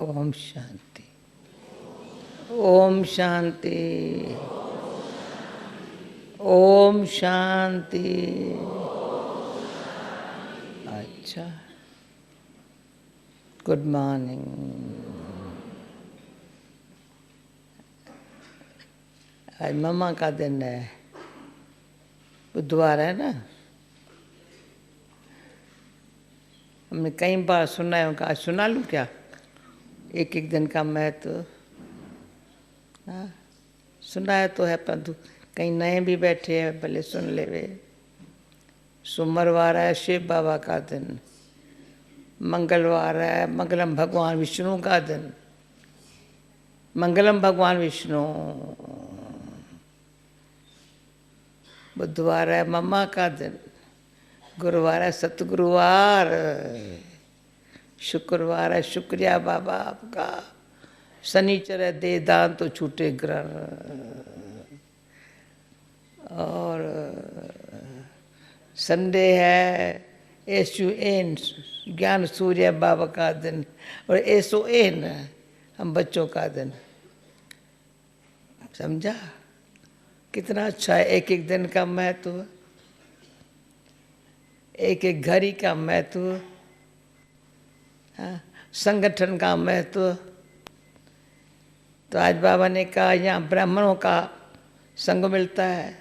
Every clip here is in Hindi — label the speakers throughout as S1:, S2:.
S1: ओम शांति। ओम शांति। ओम शांति। अच्छा, गुड मॉर्निंग। आज मम्मा का दिन है, बुधवार है ना। हमने कई बार सुना है उनका, आज सुना लूँ क्या? एक एक दिन का महत्व सुना है तो है, परंतु कहीं नए भी बैठे हैं, भले सुन ले वे। सोमवार है शिव बाबा का दिन, मंगलवार है मंगलम भगवान विष्णु का दिन, मंगलम भगवान विष्णु। बुधवार है मम्मा का दिन, गुरुवार है सतगुरुवार, शुक्रवार है शुक्रिया बाबा आपका, शनिचर है दे दान तो छूटे ग्रह, और संडे है एसुएन ज्ञान सूर्य बाबा का दिन, और एसोएन हम बच्चों का दिन। समझा कितना अच्छा है? एक एक दिन का महत्व, एक एक घड़ी का महत्व, संगठन का महत्व। तो आज बाबा ने कहा यहाँ ब्राह्मणों का संग मिलता है,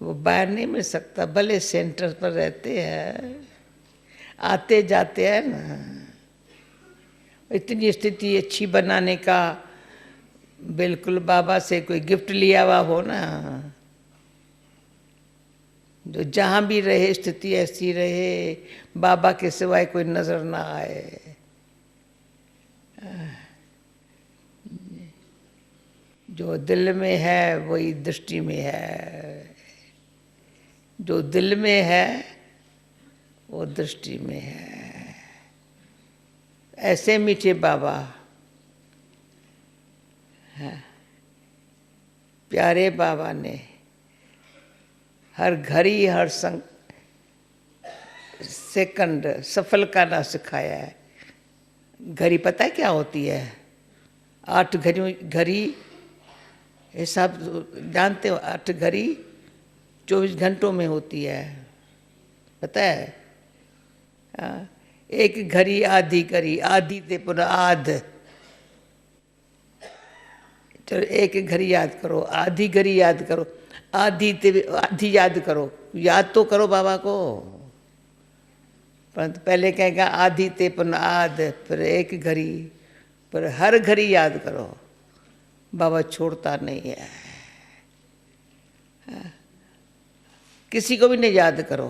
S1: वो बाहर नहीं मिल सकता, भले सेंटर पर रहते हैं, आते जाते हैं ना। इतनी स्थिति अच्छी बनाने का बिल्कुल बाबा से कोई गिफ्ट लिया हुआ हो ना, जो जहाँ भी रहे स्थिति ऐसी रहे, बाबा के सिवाय कोई नजर ना आए। जो दिल में है वही दृष्टि में है, जो दिल में है वो दृष्टि में है। ऐसे मीठे बाबा प्यारे बाबा ने हर घड़ी हर सेकंड सफल करना सिखाया है। घड़ी पता है क्या होती है? 8 घड़ी हिसाब जानते हो? 8 घड़ी 24 घंटों में होती है, पता है? एक घड़ी आधी घड़ी, आधी ते पुनः आध। चलो एक घड़ी याद करो, आधी घड़ी याद करो, आधी ते आधी याद करो, याद तो करो बाबा को। परंतु पहले कहेगा आधी ते पुनः आध, फिर एक घड़ी, पर हर घड़ी याद करो। बाबा छोड़ता नहीं है, किसी को भी नहीं याद करो।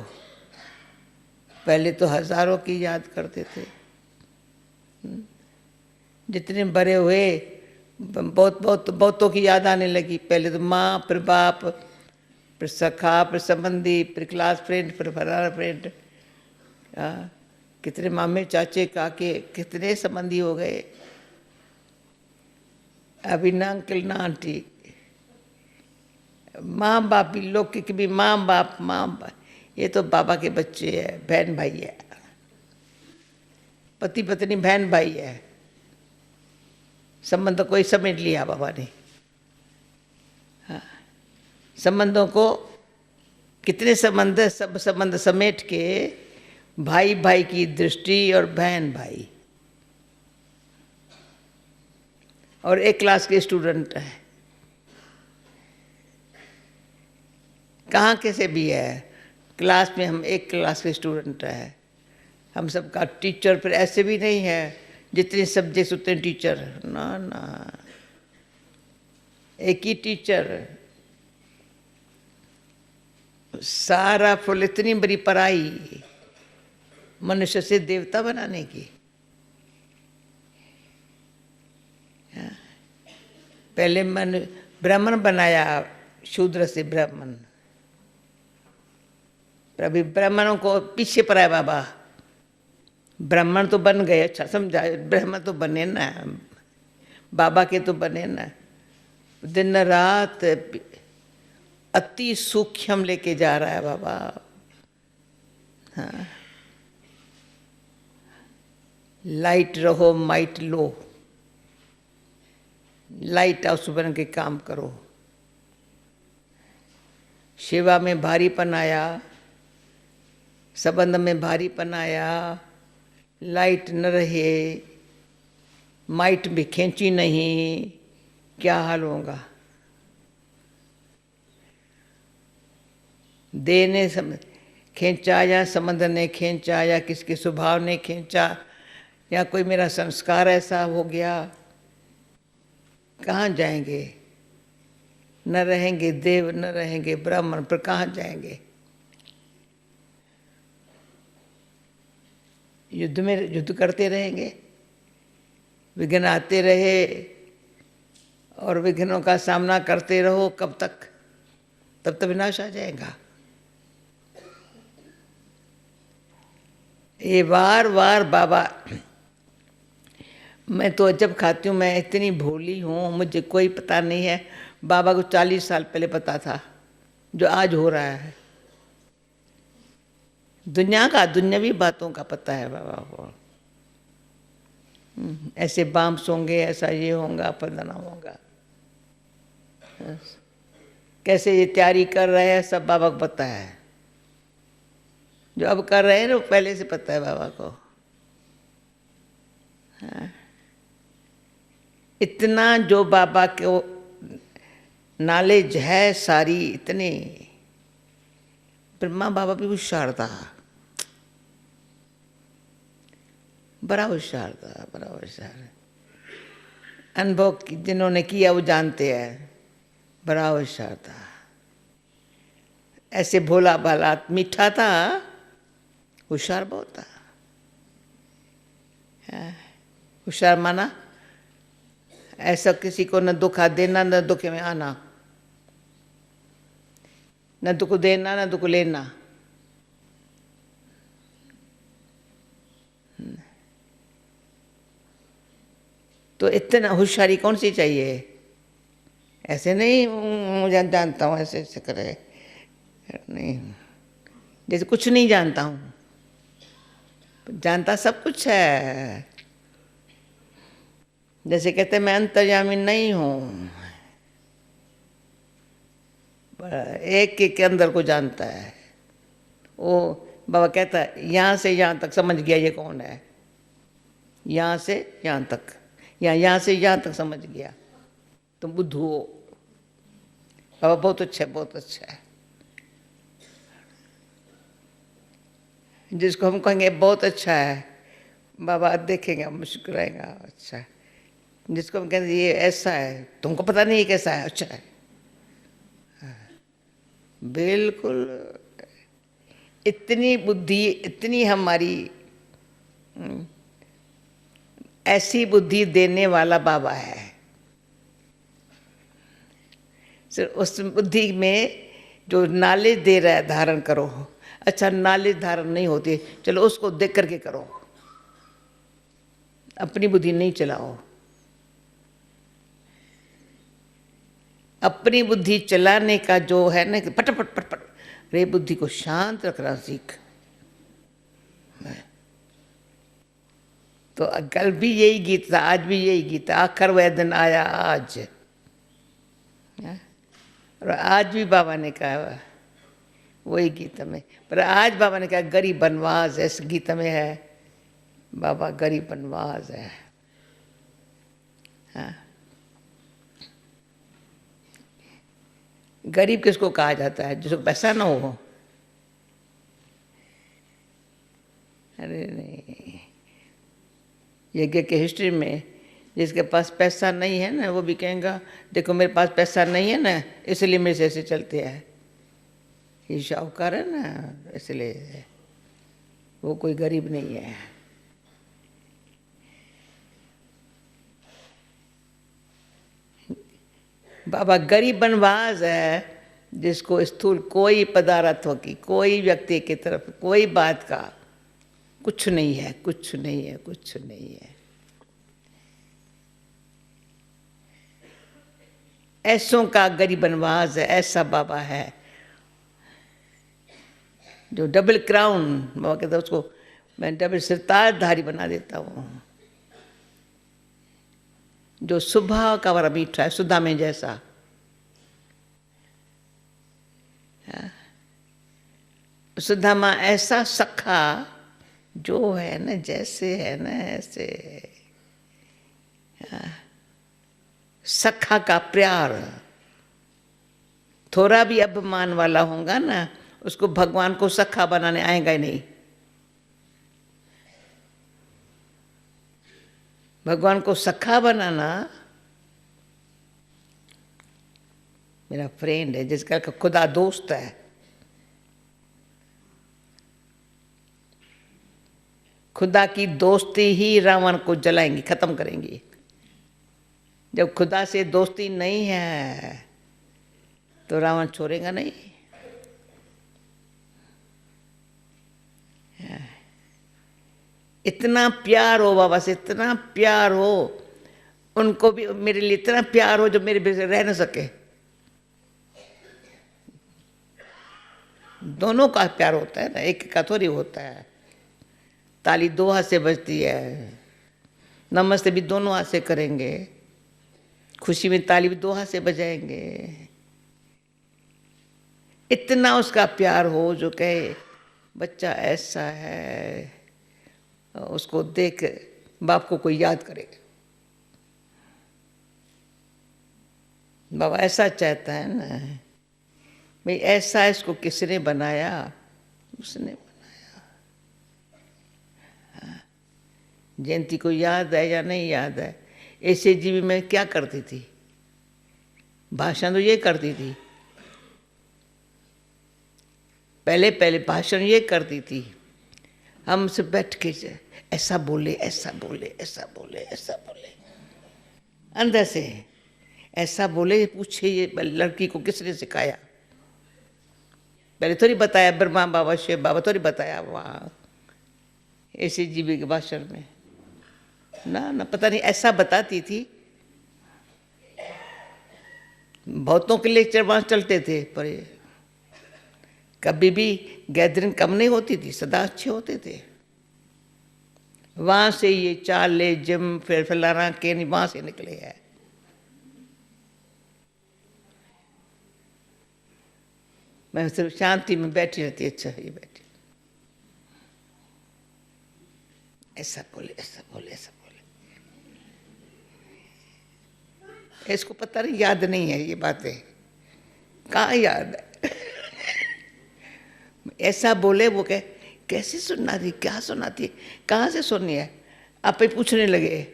S1: पहले तो हजारों की याद करते थे, जितने बड़े हुए बहुतों की याद आने लगी। पहले तो माँ, फिर बाप, फिर सखा, फिर संबंधी, फिर क्लास फ्रेंड, फिर फलाना फ्रेंड, कितने मामे चाचे काके, कितने संबंधी हो गए। अभी ना अंकल ना आंटी, माँ बाप भी, लौकिक भी माँ बाप, ये तो बाबा के बच्चे है, बहन भाई है, पति पत्नी बहन भाई है, संबंध कोई समेट लिया बाबा ने। संबंधों को कितने संबंध, सब संबंध समेट के भाई भाई की दृष्टि और बहन भाई। और एक क्लास के स्टूडेंट है, कहाँ कैसे भी है, क्लास में हम एक क्लास के स्टूडेंट है। हम सबका टीचर फिर ऐसे भी नहीं है, जितने सब्जेक्ट्स उतने टीचर, ना ना, एक ही टीचर। सारा फुल इतनी बड़ी पढ़ाई मनुष्य से देवता बनाने की। पहले मन ब्राह्मण बनाया, शूद्र से ब्राह्मण, अभी ब्राह्मणों को पीछे पड़ा है बाबा। ब्राह्मण तो बन गए, अच्छा समझा, ब्राह्मण तो बने ना, बाबा के तो बने ना। दिन रात अति सूक्ष्म लेके जा रहा है बाबा। हाँ, लाइट रहो माइट लो, लाइट हाउस बन के काम करो। सेवा में भारीपन आया, संबंध में भारीपन आया, लाइट न रहे, माइट भी खींची नहीं, क्या हाल होगा? देह ने खींचा या संबंध ने खींचा या किसके स्वभाव ने खींचा या कोई मेरा संस्कार ऐसा हो गया, कहाँ जाएंगे? न रहेंगे देव, न रहेंगे ब्राह्मण, पर कहाँ जाएंगे? युद्ध में युद्ध करते रहेंगे, विघ्न आते रहे और विघ्नों का सामना करते रहो। कब तक? तब तो विनाश आ जाएगा। ये बार बार बाबा, मैं तो अजब खाती हूँ, मैं इतनी भोली हूँ, मुझे कोई पता नहीं है। बाबा को 40 साल पहले पता था जो आज हो रहा है। दुनिया का, दुनियावी बातों का पता है बाबा को। ऐसे बाम्स होंगे, ऐसा ये होगा, फलाना होगा, कैसे ये तैयारी कर रहे हैं, सब बाबा को पता है। जो अब कर रहे हैं ना, वो पहले से पता है बाबा को। हाँ। इतना जो बाबा को नॉलेज है सारी, इतनी। ब्रह्मा बाबा भी होशियार था, बड़ा होशियार था, बड़ा होशियार। अनुभव जिन्होंने किया वो जानते हैं, बड़ा होशियार था। ऐसे भोला भाला मीठा था, होशियार बहुत था। होशियार माना ऐसा किसी को न दुखा देना, न दुख में आना, न दुख देना, न दुख लेना। तो इतना होशियारी कौन सी चाहिए? ऐसे नहीं मुझे जानता हूँ, ऐसे ऐसे करे नहीं, जैसे कुछ नहीं जानता हूँ। जानता सब कुछ है। जैसे कहते मैं अंतर्यामी नहीं हूँ, एक के अंदर को जानता है। वो बाबा कहता है यहाँ से यहाँ तक समझ गया ये कौन है, यहाँ से यहाँ तक, या यहाँ से यहाँ तक समझ गया, तुम बुद्धू हो। बाबा बहुत अच्छा है, बहुत अच्छा है। जिसको हम कहेंगे बहुत अच्छा है, बाबा देखेंगे, मुस्कुराएगा, अच्छा है। जिसको हम कहेंगे ये ऐसा है, तुमको पता नहीं ये कैसा है, अच्छा है। बिल्कुल इतनी बुद्धि, इतनी हमारी ऐसी बुद्धि देने वाला बाबा है। सिर्फ उस बुद्धि में जो नॉलेज दे रहा है, धारण करो। अच्छा, नॉलेज धारण नहीं होती, चलो उसको देख करके करो, अपनी बुद्धि नहीं चलाओ। अपनी बुद्धि चलाने का जो है ना, पट पट पट पट, रे बुद्धि को शांत रखना सीख। तो कल भी यही गीत था, आज भी यही गीत था, आखिर वह दिन आया आज। और आज भी बाबा ने कहा वही गीत में, पर आज बाबा ने कहा गरीब बनवास, इस गीत में है बाबा गरीब बनवास है। हाँ, गरीब किसको कहा जाता है? जिसको पैसा ना हो। अरे नहीं, यज्ञ के हिस्ट्री में जिसके पास पैसा नहीं है ना, वो भी कहेगा देखो मेरे पास पैसा नहीं है ना, इसलिए मेरे से ऐसे चलते हैं। ये शाहूकार है ना, इसलिए वो कोई गरीब नहीं है। बाबा गरीब बनवास है, जिसको स्थूल कोई पदार्थों की, कोई व्यक्ति की तरफ, कोई बात का कुछ नहीं है, कुछ नहीं है, कुछ नहीं है। ऐसों का गरीब बनवास है, ऐसा बाबा है जो डबल क्राउन, बाबा कहते उसको मैं डबल सिरताजधारी बना देता हूँ। जो सुबह का बड़ा मीठा है, सुधा में जैसा। सुधा माँ ऐसा सखा जो है ना, जैसे है ना ऐसे। सखा का प्यार थोड़ा भी अभिमान वाला होगा ना, उसको भगवान को सखा बनाने आएगा ही नहीं। भगवान को सखा बनाना, मेरा फ्रेंड है जिसका खुदा दोस्त है, खुदा की दोस्ती ही रावण को जलाएंगी, खत्म करेंगी। जब खुदा से दोस्ती नहीं है तो रावण छोड़ेगा नहीं। इतना प्यार हो बाबा से, इतना प्यार हो, उनको भी मेरे लिए इतना प्यार हो जो मेरे बगैर रह न सके। दोनों का प्यार होता है ना, एक का थोड़ी होता है। ताली दो हाथ से बजती है, नमस्ते भी दोनों हाथ से करेंगे, खुशी में ताली भी दो हाथ से बजाएंगे। इतना उसका प्यार हो जो कहे बच्चा ऐसा है, उसको देख बाप को कोई याद करे। बाबा ऐसा चाहता है ना, भाई ऐसा इसको किसने बनाया? उसने बनाया। जयंती को याद है या नहीं याद है, ऐसे जीवी में क्या करती थी? भाषण तो ये करती थी, पहले पहले भाषण ये करती थी। हम से बैठ के ऐसा बोले, ऐसा बोले, ऐसा बोले, ऐसा बोले, अंदर से ऐसा बोले। पूछे ये लड़की को किसने सिखाया? पहले थोड़ी बताया ब्रह्मा बाबा, शिव बाबा थोड़ी बताया वहाँ ऐसे जीवी के भाषण में। ना ना, पता नहीं ऐसा बताती थी। बहुतों के लेक्चर वहाँ चलते थे, पर कभी भी गैदरिंग कम नहीं होती थी, सदा अच्छे होते थे। वहाँ से ये चाले जिम फिर फलाना के नहीं, वहाँ से निकले हैं। मैं सिर्फ शांति में बैठी रहती, अच्छा ये बैठी, ऐसा बोले, ऐसा बोले, ऐसा बोले। इसको पता नहीं, याद नहीं है ये बातें, कहाँ याद है? ऐसा बोले, वो कैसे सुनना थी, क्या सुनाती, कहाँ से सुननी है? आप ही पूछने लगे।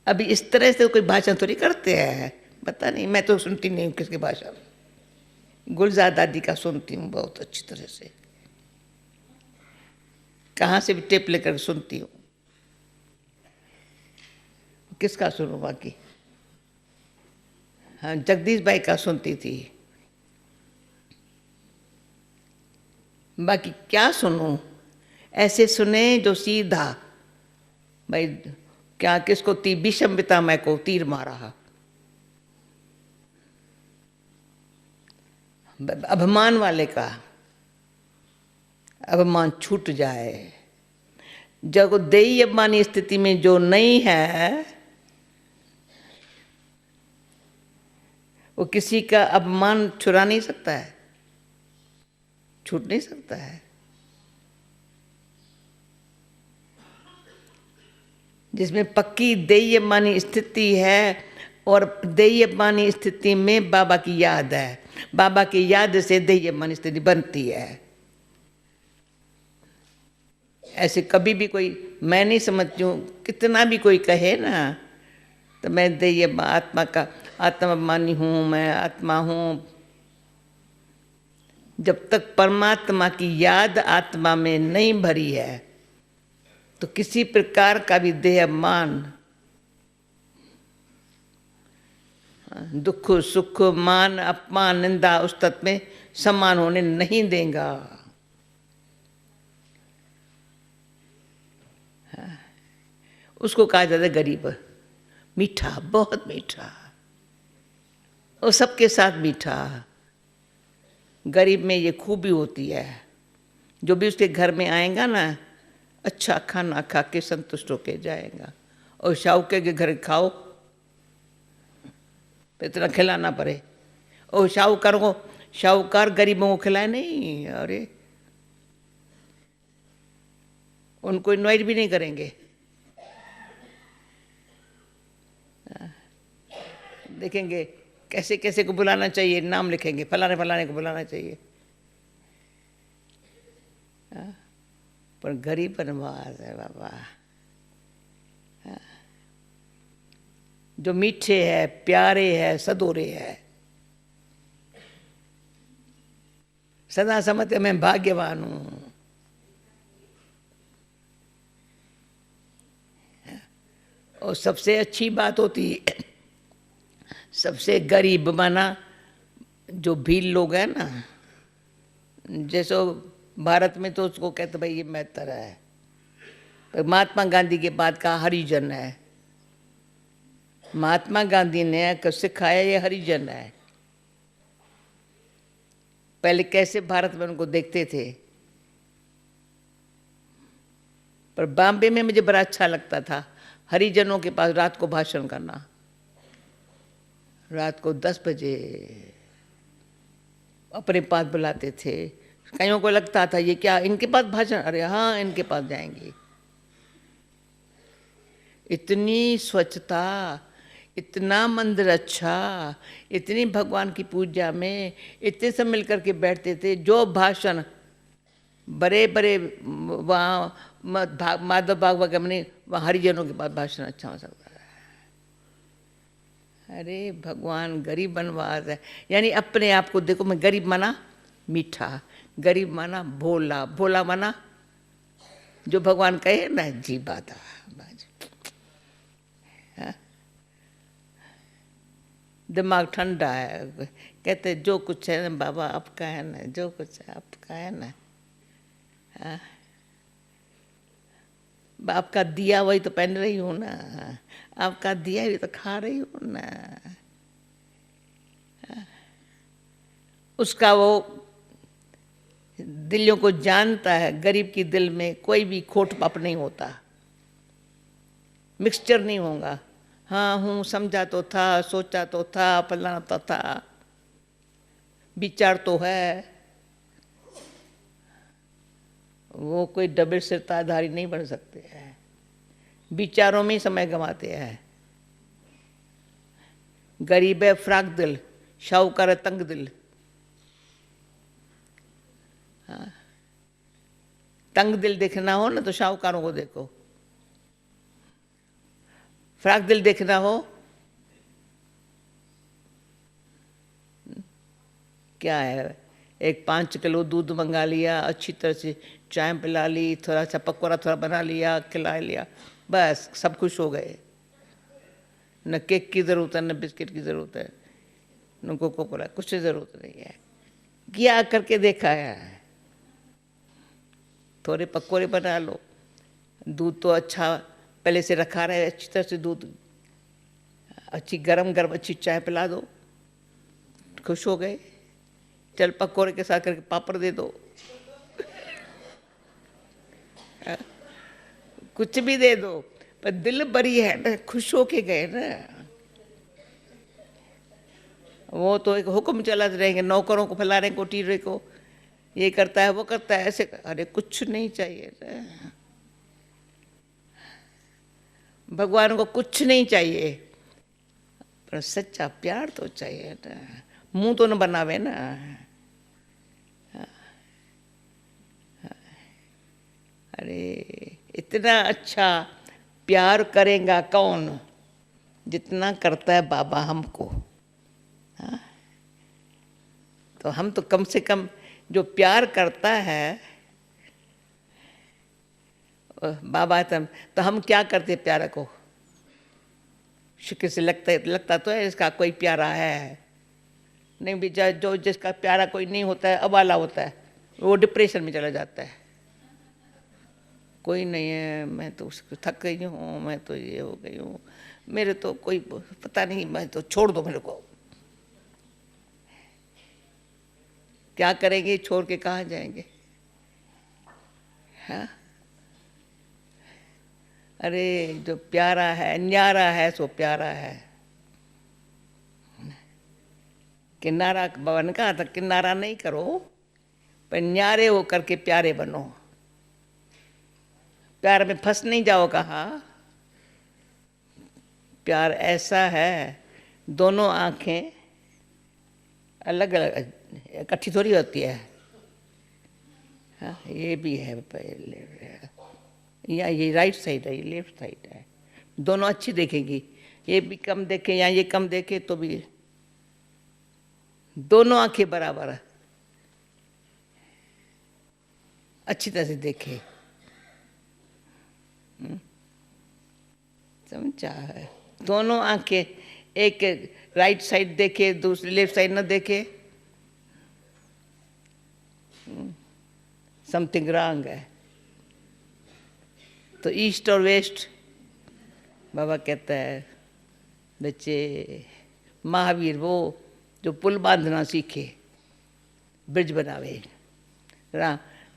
S1: अभी इस तरह से कोई भाषण थोड़ी करते हैं, पता नहीं, मैं तो सुनती नहीं हूँ किसकी भाषा। गुलजार दादी का सुनती हूँ बहुत अच्छी तरह से, कहाँ से भी टेप लेकर सुनती हूँ। किसका सुनूं बाकी? हाँ, जगदीश भाई का सुनती थी, बाकी क्या सुनूं? ऐसे सुने जो सीधा, भाई क्या किसको विषम पितामह को तीर मारा, अभिमान वाले का अभिमान छूट जाए। जब देही अभिमानी स्थिति में जो नहीं है, वो किसी का अपमान छुड़ा नहीं सकता है, छूट नहीं सकता है। जिसमें पक्की देही अभिमानी स्थिति है, और देही अभिमानी स्थिति में बाबा की याद है, बाबा की याद से देही अभिमानी स्थिति बनती है। ऐसे कभी भी कोई, मैं नहीं समझती हूँ, कितना भी कोई कहे ना, तो मैं देही आत्मा का आत्माभिमानी हूँ, मैं आत्मा हूँ। जब तक परमात्मा की याद आत्मा में नहीं भरी है, तो किसी प्रकार का भी देह अभिमान, दुख सुख मान अपमान निंदा उस तत्व में समान होने नहीं देगा। उसको कहा जाता है गरीब, मीठा, बहुत मीठा, और सबके साथ मीठा। गरीब में ये खूबी होती है, जो भी उसके घर में आएगा ना, अच्छा खाना खा के संतुष्ट होके जाएगा। और शाहूकार के घर खाओ तो इतना खिलाना पड़े, और शाहूकार गरीबों को खिलाए नहीं, अरे उनको इनवाइट भी नहीं करेंगे। देखेंगे कैसे कैसे को बुलाना चाहिए, नाम लिखेंगे, फलाने फलाने को बुलाना चाहिए। पर गरीब बनवास है बाबा। जो मीठे है, प्यारे है, सदोरे है, सदा समझते मैं भाग्यवान हूं। और सबसे अच्छी बात होती है, सबसे गरीब माना जो भील लोग हैं ना, जैसे भारत में तो उसको कहते भाई ये मेहतर है, पर महात्मा गांधी के बाद का हरिजन है। महात्मा गांधी ने सिखाया ये हरिजन है। पहले कैसे भारत में उनको देखते थे, पर बॉम्बे में मुझे बड़ा अच्छा लगता था हरिजनों के पास रात को भाषण करना। रात को 10 बजे अपने पास बुलाते थे। कईयों को लगता था ये क्या इनके पास भाषण, अरे हाँ इनके पास जाएंगे। इतनी स्वच्छता, इतना मंदिर अच्छा, इतनी भगवान की पूजा में इतने सब मिलकर के बैठते थे। जो भाषण बड़े बड़े वहाँ माधव बाग वगैरह में, वहाँ हरिजनों के पास भाषण अच्छा हो सकता है। अरे भगवान गरीब बनवास है, यानी अपने आप को देखो। मैं गरीब माना मीठा, गरीब माना भोला, भोला माना जो भगवान कहे ना जी बात। दिमाग ठंडा है, कहते जो कुछ है ना बाबा आपका है ना, जो कुछ है आपका है ना। आपका दिया वही तो पहन रही हूँ ना, आपका दिया भी तो खा रही हूँ ना। उसका वो दिलों को जानता है। गरीब की दिल में कोई भी खोट पाप नहीं होता, मिक्सचर नहीं होगा। हाँ हूँ, समझा तो था, सोचा तो था, फलाना तो था, विचार तो है। वो कोई डबल सिरताधारी नहीं बन सकते हैं, विचारों में ही समय गंवाते हैं। गरीब है फ्राक दिल, शाहूकार है तंग दिल। हाँ, तंग दिल देखना हो ना तो शाहूकारों को देखो, फ्राक दिल देखना हो क्या है, एक 5 किलो दूध मंगा लिया, अच्छी तरह से चाय पिला ली, थोड़ा सा पकौड़ा थोड़ा बना लिया, खिला लिया, बस सब खुश हो गए। न केक की ज़रूरत है, न बिस्किट की ज़रूरत है, न कोको कोला, कुछ ज़रूरत नहीं है। किया करके देखा है, थोड़े पकौड़े बना लो, दूध तो अच्छा पहले से रखा रहे, अच्छी तरह से दूध, अच्छी गरम गरम अच्छी चाय पिला दो, खुश हो गए। चल पकौड़े के साथ करके पापड़ दे दो, कुछ भी दे दो, पर दिल बड़ी है ना, खुश होके गए ना। वो तो एक हुक्म चलाते रहेंगे, नौकरों को फैलाने को, टीरे को, ये करता है वो करता है ऐसे। अरे कुछ नहीं चाहिए ना, भगवान को कुछ नहीं चाहिए, पर सच्चा प्यार तो चाहिए ना। मुंह तो न बनावे ना। अरे इतना अच्छा प्यार करेगा कौन जितना करता है बाबा हमको। हाँ? तो हम तो कम से कम जो प्यार करता है बाबा, तो हम क्या करते प्यार को, शुक्र से लगता तो है इसका कोई प्यारा है नहीं भी। जो जिसका प्यारा कोई नहीं होता है, अबाला होता है, वो डिप्रेशन में चला जाता है। कोई नहीं है, मैं तो उसको थक गई हूँ, मैं तो ये हो गई हूँ, मेरे तो कोई पता नहीं, मैं तो छोड़ दो मेरे को। क्या करेंगे, छोड़ के कहाँ जाएंगे। हाँ, अरे जो प्यारा है, न्यारा है सो प्यारा है। किनारा, बाबा ने कहा था किनारा नहीं करो, पर न्यारे हो करके प्यारे बनो। प्यार में फंस नहीं जाओ, कहा प्यार ऐसा है, दोनों आंखें अलग अलग इकट्ठी थोड़ी होती है। हाँ, ये भी है पहले, या ये राइट साइड है, ये लेफ्ट साइड है, दोनों अच्छी देखेगी। ये भी कम देखे या ये कम देखे तो भी दोनों आंखें बराबर है, अच्छी तरह से देखे। समझा है? दोनों आंखें, एक राइट साइड देखे दूसरी लेफ्ट साइड न देखे, समथिंग रॉन्ग है। तो ईस्ट और वेस्ट, बाबा कहता है बच्चे, महावीर वो जो पुल बांधना सीखे, ब्रिज बनावे।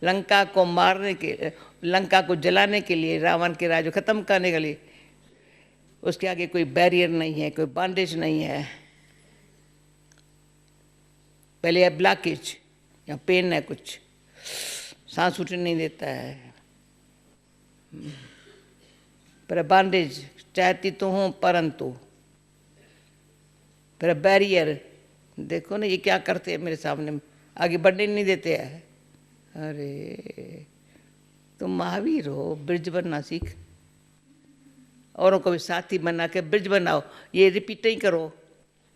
S1: लंका को मारने के, लंका को जलाने के लिए, रावण के राज को खत्म करने के लिए, उसके आगे कोई बैरियर नहीं है, कोई बांडेज नहीं है। पहले है ब्लॉकेज या पेन है, कुछ सांस उठने नहीं देता है, पर बांडेज चाहती तो हूँ परंतु, पर बैरियर देखो ना ये क्या करते हैं मेरे सामने, आगे बढ़ने नहीं देते हैं। अरे तुम महावीर हो, ब्रिज बनना सीख, औरों को भी साथी बना के ब्रिज बनाओ। ये रिपीट नहीं करो,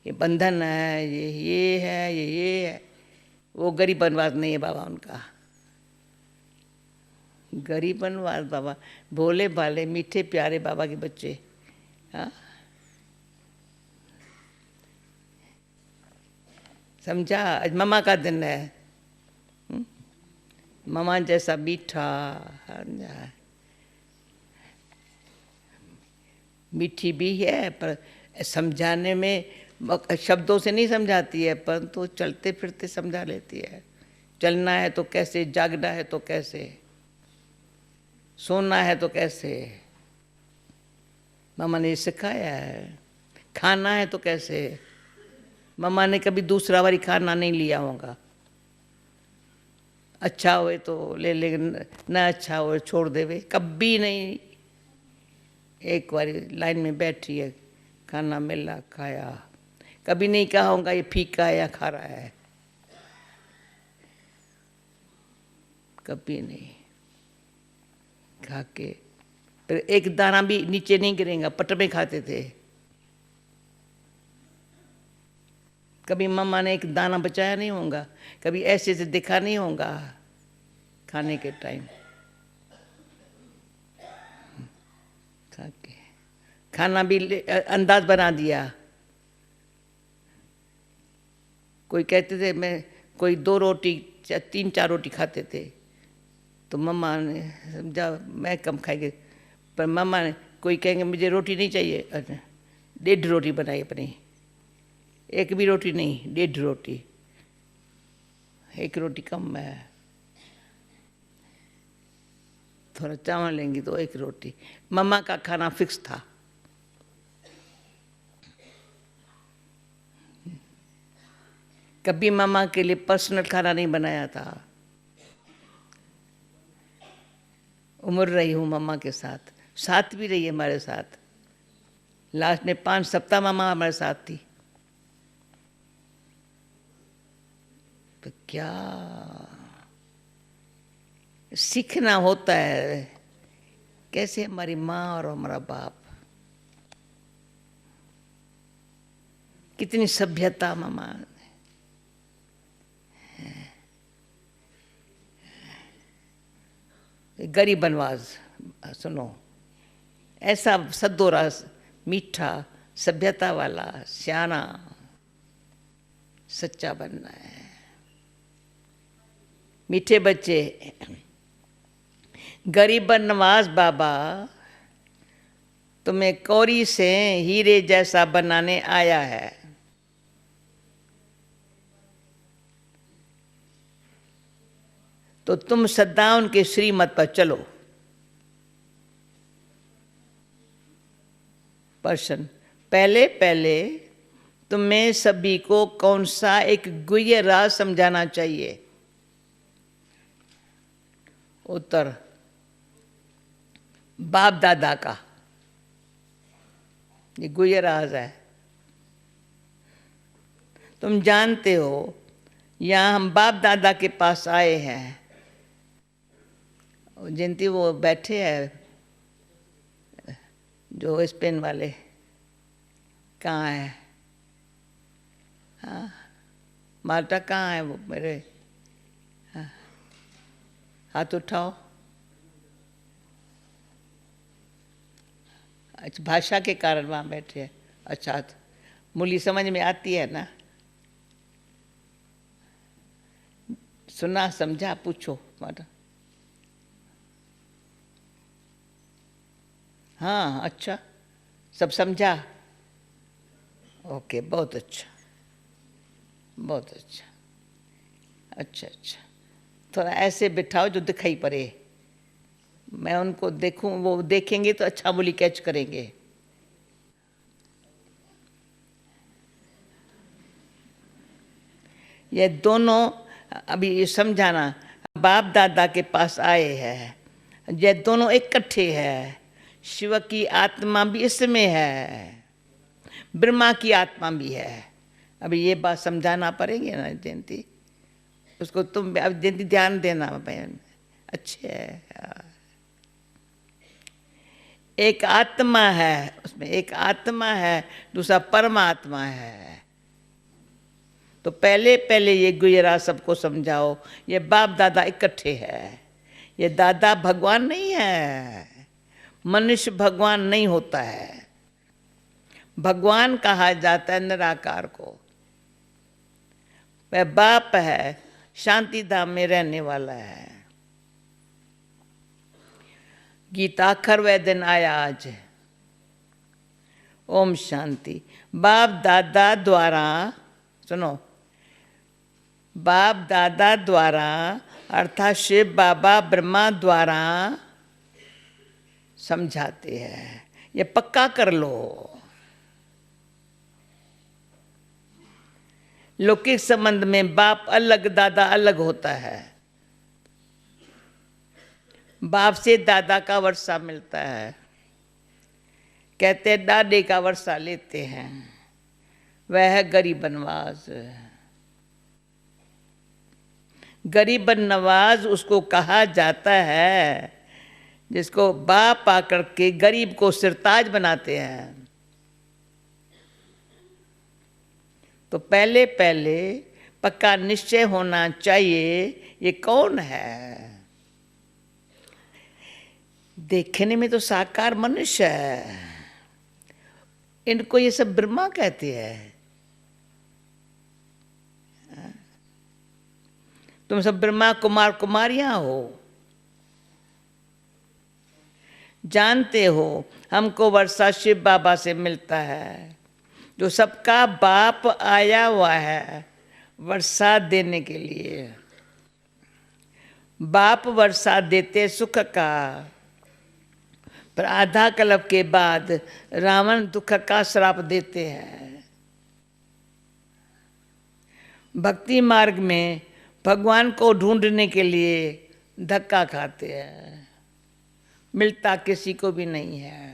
S1: ये बंधन है, ये है, ये है। वो गरीब बनवास नहीं है बाबा उनका। गरीब बनवास बाबा, भोले भाले मीठे प्यारे बाबा के बच्चे। हाँ, समझा? आज ममा का दिन है, ममा जैसा मीठा, मीठी भी है पर समझाने में शब्दों से नहीं समझाती है, परंतु चलते फिरते समझा लेती है। चलना है तो कैसे, जागना है तो कैसे, सोना है तो कैसे, मम्मा ने सिखाया है। खाना है तो कैसे, मम्मा ने कभी दूसरा बारी खाना नहीं लिया होगा। अच्छा हुए तो ले ले, न अच्छा हुए छोड़ देवे, कभी नहीं। एक बार लाइन में बैठी है, खाना मिला, खाया, कभी नहीं कहा होगा ये फीका है या खारा है, कभी नहीं। खा के फिर एक दाना भी नीचे नहीं गिरेगा, पट में खाते थे। कभी मम्मा ने एक दाना बचाया नहीं होगा, कभी ऐसे से दिखा नहीं होगा खाने के टाइम। खा के खाना भी अंदाज बना दिया। कोई कहते थे मैं, कोई 2 रोटी 3-4 रोटी खाते थे, तो मम्मा ने समझा मैं कम खाएंगे, पर मम्मा ने, कोई कहेंगे मुझे रोटी नहीं चाहिए, 1.5 रोटी बनाई अपनी, एक भी रोटी नहीं, 1.5 रोटी, 1 रोटी कम है। थोड़ा चावल लेंगी तो 1 रोटी। मम्मा का खाना फिक्स था। कभी मम्मा के लिए पर्सनल खाना नहीं बनाया था। उम्र रही हूँ मम्मा के साथ, साथ भी रही है हमारे साथ। लास्ट में 5 सप्ताह मम्मा हमारे साथ थी। तो क्या सीखना होता है, कैसे हमारी माँ और हमारा बाप, कितनी सभ्यता मम्मा। गरीब बनवास सुनो, ऐसा सद्दो रस, मीठा, सभ्यता वाला, सियाना, सच्चा बनना है। मीठे बच्चे, गरीब बनवास बाबा तुम्हें कौड़ी से हीरे जैसा बनाने आया है। तो तुम सदा उनके श्रीमत पर चलो। प्रश्न, पहले पहले तुम्हें सभी को कौन सा एक गुह्य राज समझाना चाहिए? उत्तर, बाप दादा का। ये गुह्य राज है। तुम जानते हो, यहाँ हम बाप दादा के पास आए हैं। जयंती वो बैठे हैं जो स्पेन वाले, कहाँ है? हाँ, माल्टा कहाँ है वो मेरे? हाँ, हाथ उठाओ। अच्छा, भाषा के कारण वहाँ बैठे हैं। अच्छा, मूली समझ में आती है ना? सुना समझा पूछो माता। हाँ, अच्छा, सब समझा? ओके, बहुत अच्छा, बहुत अच्छा। अच्छा अच्छा, थोड़ा ऐसे बिठाओ जो दिखाई पड़े, मैं उनको देखूं, वो देखेंगे तो अच्छा बोली कैच करेंगे। ये दोनों अभी ये समझाना, बाप दादा के पास आए हैं, ये दोनों इकट्ठे हैं। शिव की आत्मा भी इसमें है, ब्रह्मा की आत्मा भी है। अभी ये बात समझाना पड़ेगी ना जयंती, उसको तुम अब जयंती ध्यान देना बहन, अच्छे है। एक आत्मा है, उसमें एक आत्मा है, दूसरा परमात्मा है। तो पहले पहले ये गुजरा सबको समझाओ, ये बाप दादा इकट्ठे हैं। ये दादा भगवान नहीं है, मनुष्य भगवान नहीं होता है। भगवान कहा जाता है निराकार को। वह बाप है, शांति धाम में रहने वाला है। गीताखर वह दिन आया आज। ओम शांति। बाप दादा द्वारा, सुनो, बाप दादा द्वारा अर्थात शिव बाबा ब्रह्मा द्वारा समझाते हैं। ये पक्का कर लो। लौकिक संबंध में बाप अलग दादा अलग होता है। बाप से दादा का वर्षा मिलता है, कहते हैं दादे का वर्षा लेते हैं, वह है गरीब नवाज। गरीब नवाज उसको कहा जाता है जिसको बाप आकर के गरीब को सिरताज बनाते हैं। तो पहले पहले पक्का निश्चय होना चाहिए ये कौन है। देखने में तो साकार मनुष्य है, इनको ये सब ब्रह्मा कहते हैं। तुम सब ब्रह्मा कुमार कुमारियां हो। जानते हो हमको वर्षा शिव बाबा से मिलता है, जो सबका बाप आया हुआ है वर्षा देने के लिए। बाप वर्षा देते सुख का, पर आधा कल्प के बाद रावण दुख का श्राप देते हैं। भक्ति मार्ग में भगवान को ढूंढने के लिए धक्का खाते हैं, मिलता किसी को भी नहीं है।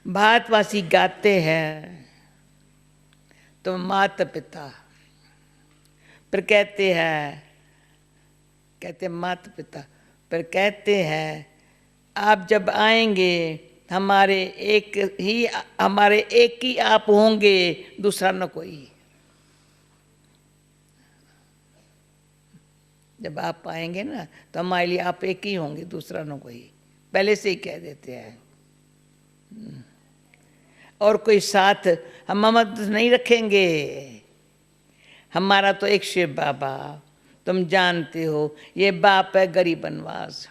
S1: भारतवासी गाते हैं तो माता पिता, पर कहते माता पिता, पर कहते हैं आप जब आएंगे हमारे एक ही आप होंगे, दूसरा न कोई। जब आप आएंगे ना तो हमारे लिए आप एक ही होंगे, दूसरा न कोई, पहले से ही कह देते हैं। और कोई साथ हम मत नहीं रखेंगे, हमारा तो एक शिव बाबा। तुम जानते हो ये बाप है गरीब नवाज,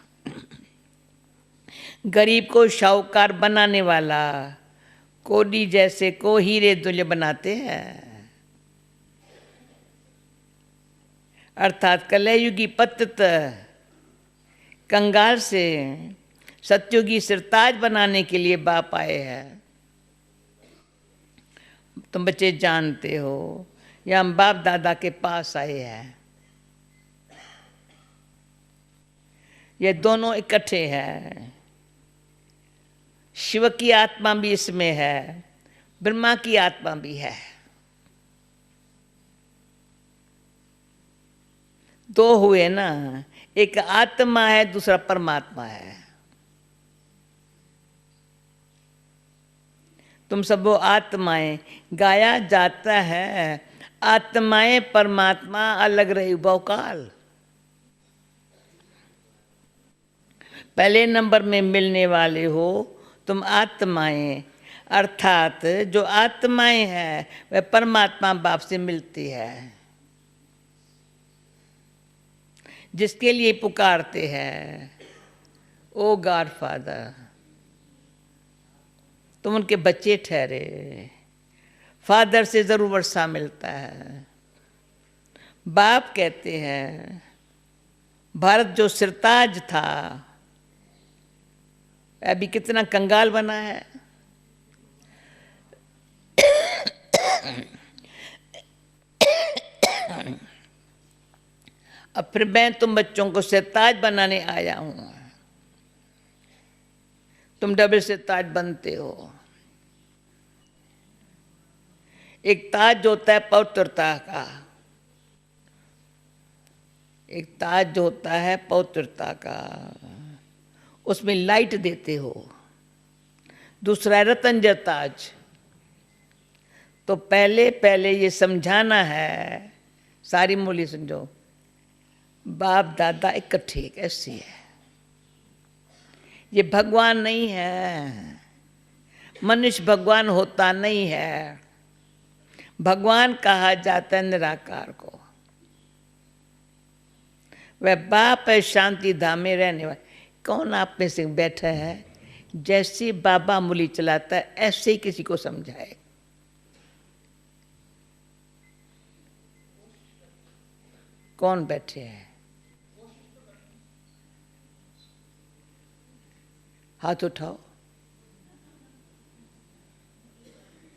S1: गरीब को शाहूकार बनाने वाला। कोडी जैसे को हीरे दुल्हे बनाते हैं। अर्थात कलयुगी पतित कंगाल से सत्युगी सिरताज बनाने के लिए बाप आए हैं। तुम बच्चे जानते हो, या हम बाप दादा के पास आए हैं। ये दोनों इकट्ठे हैं। शिव की आत्मा भी इसमें है, ब्रह्मा की आत्मा भी है। दो हुए ना, एक आत्मा है, दूसरा परमात्मा है। तुम सब वो आत्माएं, गाया जाता है आत्माएं परमात्मा अलग रही बहुकाल। पहले नंबर में मिलने वाले हो तुम आत्माएं, अर्थात जो आत्माएं हैं वह परमात्मा बाप से मिलती है, जिसके लिए पुकारते हैं ओ गॉड फादर। तुम उनके बच्चे ठहरे। फादर से जरूर वर्षा मिलता है। बाप कहते हैं भारत जो सिरताज था अभी कितना कंगाल बना है। अब फिर मैं तुम बच्चों को सिरताज बनाने आया हूं। तुम डबल सिरताज बनते हो। एक ताज होता है पवित्रता का, एक ताज जो होता है पवित्रता का, उसमें लाइट देते हो। दूसरा है रतंजन ताज। तो पहले पहले ये समझाना है, सारी मूली समझो, बाप दादा इकट्ठे कैसी है। ये भगवान नहीं है, मनुष्य भगवान होता नहीं है। भगवान कहा जाता है निराकार को। वह बाप है शांति धाम में रहने वाला। कौन आप में से बैठा है जैसे बाबा मूली चलाता है ऐसे ही किसी को समझाए? कौन बैठे हैं? हाथ उठाओ।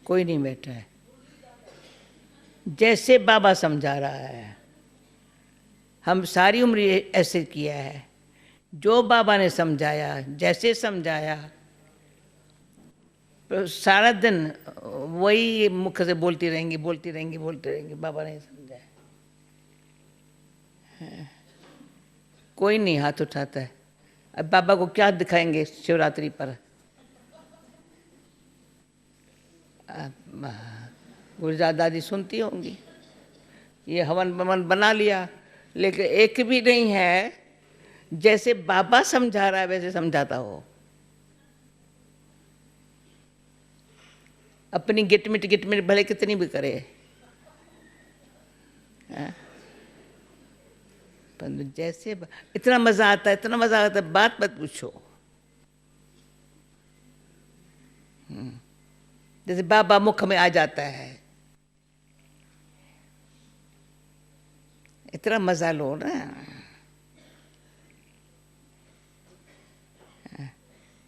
S1: कोई नहीं बैठा है। जैसे बाबा समझा रहा है, हम सारी उम्र ऐसे किया है। जो बाबा ने समझाया, जैसे समझाया, तो सारा दिन वही मुख से बोलती रहेंगी, बोलती रहेंगी, बोलती रहेंगी। बाबा ने समझाया। कोई नहीं हाथ उठाता है। अब बाबा को क्या दिखाएंगे शिवरात्रि पर? गुरजा दादी सुनती होंगी, ये हवन बमन बना लिया, लेकिन एक भी नहीं है जैसे बाबा समझा रहा है वैसे समझाता हो। अपनी गिटमिट भले कितनी भी करे, पर जैसे इतना मजा आता है, इतना मजा आता है, बात मत पूछो। जैसे बाबा मुख में आ जाता है, इतना मजा लो ना।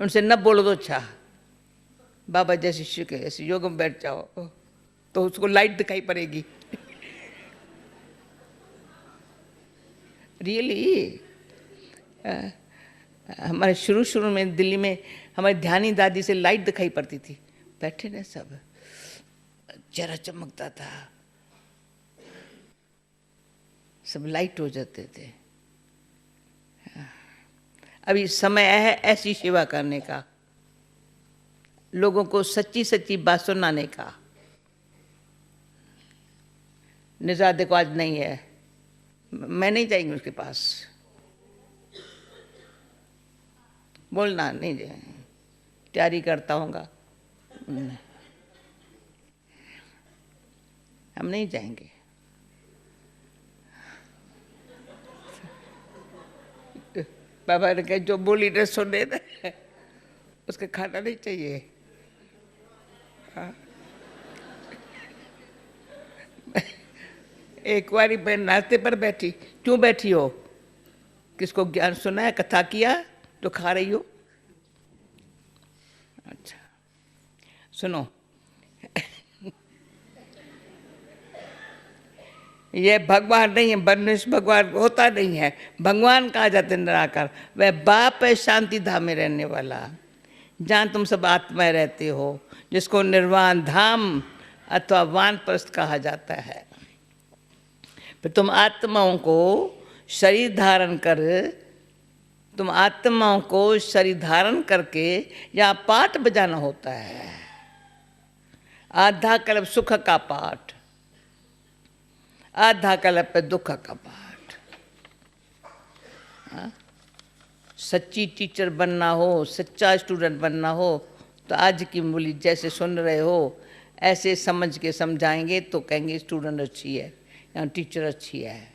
S1: उनसे न बोलो तो अच्छा। बाबा जैसे शिष्य के ऐसे योग में बैठ जाओ तो उसको लाइट दिखाई पड़ेगी। रियली हमारे शुरू में दिल्ली में हमारी ध्यानी दादी से लाइट दिखाई पड़ती थी। बैठे ना सब, चेहरा चमकता था, सब लाइट हो जाते थे। अभी समय है ऐसी सेवा करने का, लोगों को सच्ची सच्ची बात सुनाने का। निज़ार देखो आज नहीं है, मैं नहीं जाएंगी उसके पास। बोलना नहीं जाए, तैयारी करता होगा, हम नहीं जाएंगे। बाबा ने कहा जो बोली न सुने ना उसका खाना नहीं चाहिए। हाँ। एक बारी बहन नाश्ते पर बैठी, क्यों बैठी हो? किसको ज्ञान सुना है, कथा किया तो खा रही हो? अच्छा सुनो, ये भगवान नहीं है, मनुष्य भगवान होता नहीं है। भगवान कहा जाते निराकार, वह बाप है शांति धाम में रहने वाला, जहाँ तुम सब आत्माएं रहते हो, जिसको निर्वाण धाम अथवा वानप्रस्थ कहा जाता है। फिर तुम आत्माओं को शरीर धारण कर, तुम आत्माओं को शरीर धारण करके यहाँ पाठ बजाना होता है। आधा कल्प सुख का पाठ, आधा कल्प पे दुख का पाठ। सच्ची टीचर बनना हो, सच्चा स्टूडेंट बनना हो तो आज की मूली जैसे सुन रहे हो ऐसे समझ के समझाएंगे तो कहेंगे स्टूडेंट अच्छी है या टीचर अच्छी है।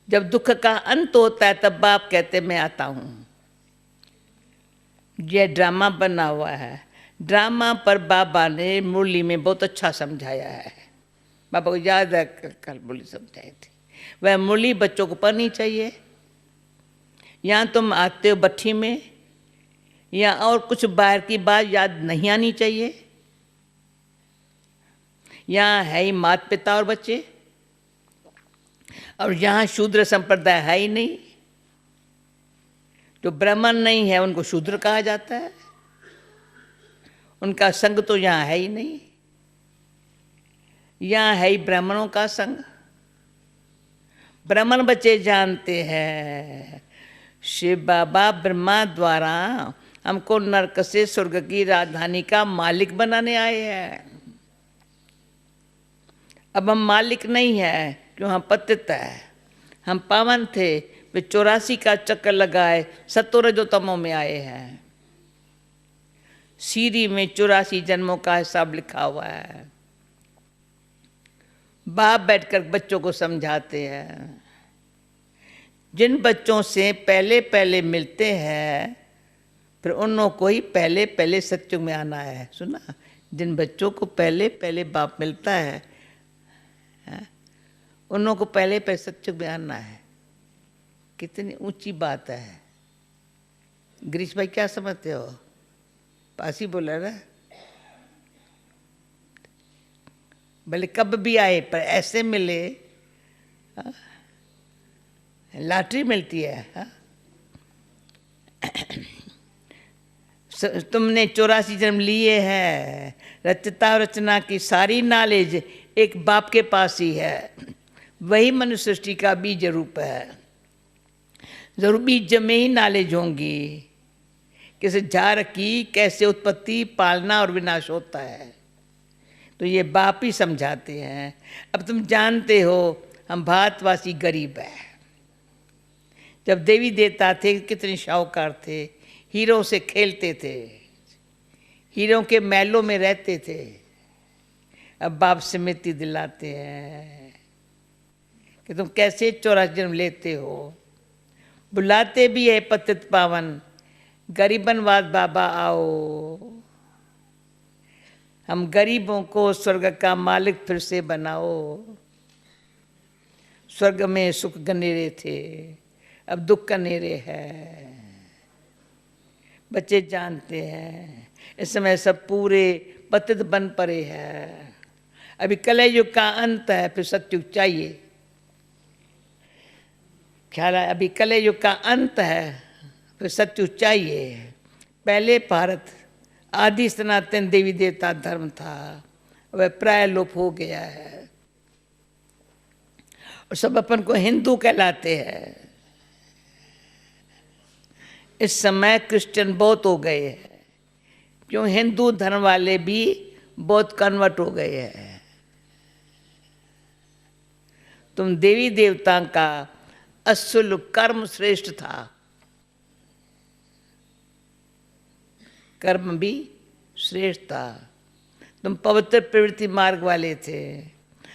S1: जब दुख का अंत होता है तब बाप कहते मैं आता हूँ। यह ड्रामा बना हुआ है, ड्रामा पर बाबा ने मुरली में बहुत अच्छा समझाया है। बाबा को याद है कल मुरली समझाई थी, वह मुरली बच्चों को पढ़नी चाहिए। यहाँ तुम आते हो भट्ठी में, या और कुछ बाहर की बात याद नहीं आनी चाहिए। यहाँ है ही माता पिता और बच्चे, और यहाँ शूद्र संप्रदाय है ही नहीं। जो ब्राह्मण नहीं है उनको शूद्र कहा जाता है, उनका संग तो यहाँ है ही नहीं। यहाँ है ही ब्राह्मणों का संग। ब्राह्मण बच्चे जानते हैं शिव बाबा ब्रह्मा द्वारा हमको नरक से स्वर्ग की राजधानी का मालिक बनाने आए हैं। अब हम मालिक नहीं है, क्यों? हम पतित है, हम पावन थे, वे 84 का चक्कर लगाए 70 रजोतमों में आए हैं। सीरी में 84 जन्मों का हिसाब लिखा हुआ है। बाप बैठकर बच्चों को समझाते हैं। जिन बच्चों से पहले पहले मिलते हैं फिर उन को ही पहले पहले सत्युग में आना है। सुना, जिन बच्चों को पहले पहले बाप मिलता है उन को पहले पहले सत्युग में आना है। कितनी ऊंची बात है। गिरीश भाई क्या समझते हो? पासी बोला ना, भले कब भी आए पर ऐसे मिले, लॉटरी मिलती है। तुमने 84 जन्म लिए हैं, रचता रचना की सारी नॉलेज एक बाप के पास ही है। वही मनुष्य सृष्टि का बीज रूप है। जरूर बीज में ही नॉलेज होंगी, किसी झाड़ की कैसे उत्पत्ति, पालना और विनाश होता है, तो ये बाप ही समझाते हैं। अब तुम जानते हो हम भारतवासी गरीब है। जब देवी देवता थे कितने शाहूकार थे, हीरो से खेलते थे, हीरो के महलों में रहते थे। अब बाप स्मृति दिलाते हैं कि तुम कैसे 84 जन्म लेते हो। बुलाते भी है पतित पावन, गरीबनवाद बाबा आओ, हम गरीबों को स्वर्ग का मालिक फिर से बनाओ। स्वर्ग में सुख गनेरे थे, अब दुख गनेरे है। बच्चे जानते हैं इस समय सब पूरे पतित बन पड़े हैं। अभी कलयुग का अंत है, फिर सतयुग चाहिए। ख्याल है? अभी कलयुग का अंत है, फिर सतयुग चाहिए। पहले भारत आदि सनातन देवी देवता धर्म था, वह प्राय लोप हो गया है और सब अपन को हिंदू कहलाते हैं। इस समय क्रिश्चियन बहुत हो गए हैं, क्यों? हिंदू धर्म वाले भी बहुत कन्वर्ट हो गए हैं। तुम देवी देवता का असुल कर्म श्रेष्ठ था, कर्म भी श्रेष्ठ था। तुम पवित्र प्रवृत्ति मार्ग वाले थे,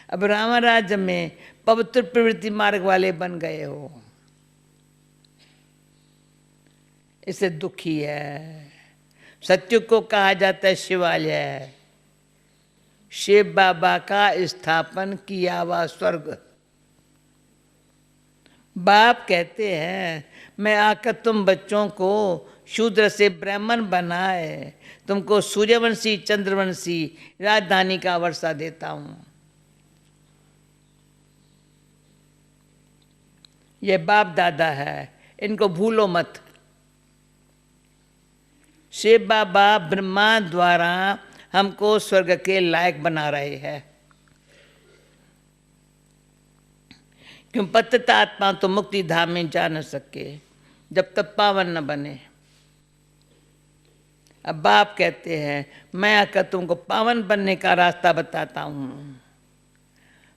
S1: अब राम राज्य में पवित्र प्रवृत्ति मार्ग वाले बन गए हो, इससे दुखी है। सत्युग को कहा जाता है शिवालय, शिव बाबा का स्थापन किया हुआ स्वर्ग। बाप कहते हैं मैं आकर तुम बच्चों को शूद्र से ब्राह्मण बनाए, तुमको सूर्यवंशी चंद्रवंशी राजधानी का वर्षा देता हूं। ये बाप दादा है, इनको भूलो मत। शिव बाबा ब्रह्मा द्वारा हमको स्वर्ग के लायक बना रहे हैं। क्यों? पतित आत्मा तो मुक्ति धाम में जा न सके जब तक पावन न बने। अब बाप कहते हैं मैं आकर तुमको पावन बनने का रास्ता बताता हूं।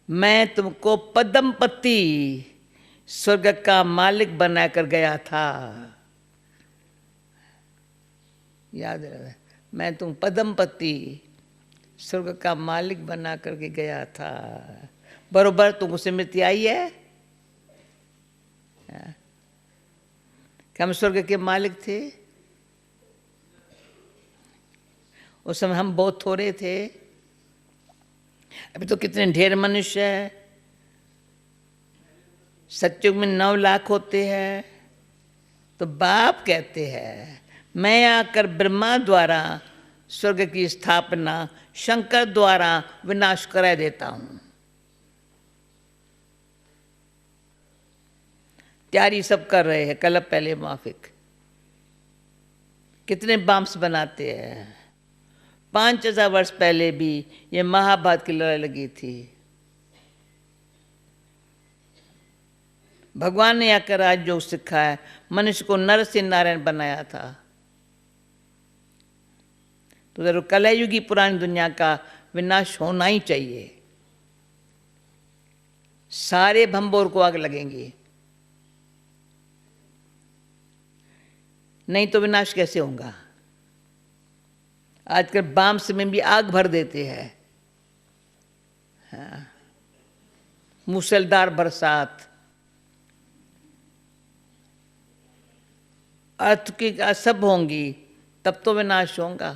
S1: मैं तुमको पद्मपति स्वर्ग का मालिक बनाकर गया था, याद रहे। मैं तुम पद्मपति स्वर्ग का मालिक बना करके गया था। बरोबर तुमको स्मृति आई है कि हम स्वर्ग के मालिक थे। उस समय हम बहुत थोड़े थे, अभी तो कितने ढेर मनुष्य है। सत्युग में 9 लाख होते हैं। तो बाप कहते हैं मैं आकर ब्रह्मा द्वारा स्वर्ग की स्थापना, शंकर द्वारा विनाश करा देता हूं। तैयारी सब कर रहे हैं, कल पहले माफिक कितने बम्स बनाते हैं। 5000 वर्ष पहले भी ये महाभारत की लड़ाई लगी थी। भगवान ने आकर राजयोग सिखाया, मनुष्य को नर से नारायण बनाया था। तो जरूर कलयुगी पुरानी दुनिया का विनाश होना ही चाहिए। सारे भंबोर को आग लगेंगी, नहीं तो विनाश कैसे होगा। आजकल बाम्स में भी आग भर देते हैं। हाँ। मूसलधार बरसात, अर्थ की सब होंगी तब तो विनाश होगा।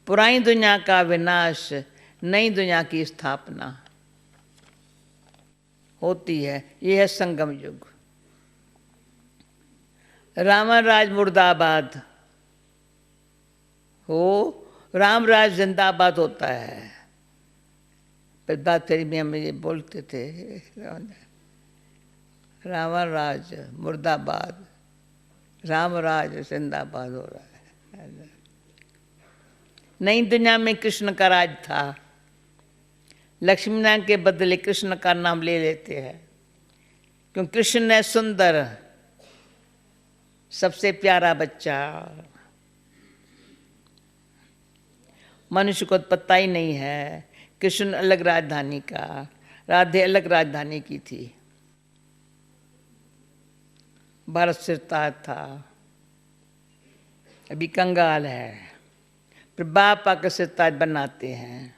S1: पुरानी दुनिया का विनाश, नई दुनिया की स्थापना होती है। यह है संगम युग। रावण राज मुर्दाबाद हो, राम राज जिंदाबाद होता है। फिर बात फिर भी हम ये बोलते थे रावण राज मुर्दाबाद, राम राज जिंदाबाद हो रहा है। नई दुनिया में कृष्ण का राज था। लक्ष्मी नारायण के बदले कृष्ण का नाम ले लेते हैं, क्योंकि कृष्ण है सुंदर, सबसे प्यारा बच्चा। मनुष्य को पता ही नहीं है कृष्ण अलग राजधानी का, राधे अलग राजधानी की थी। भारत सिरताज था, अभी कंगाल है, फिर बाप आकर सिरताज बनाते हैं।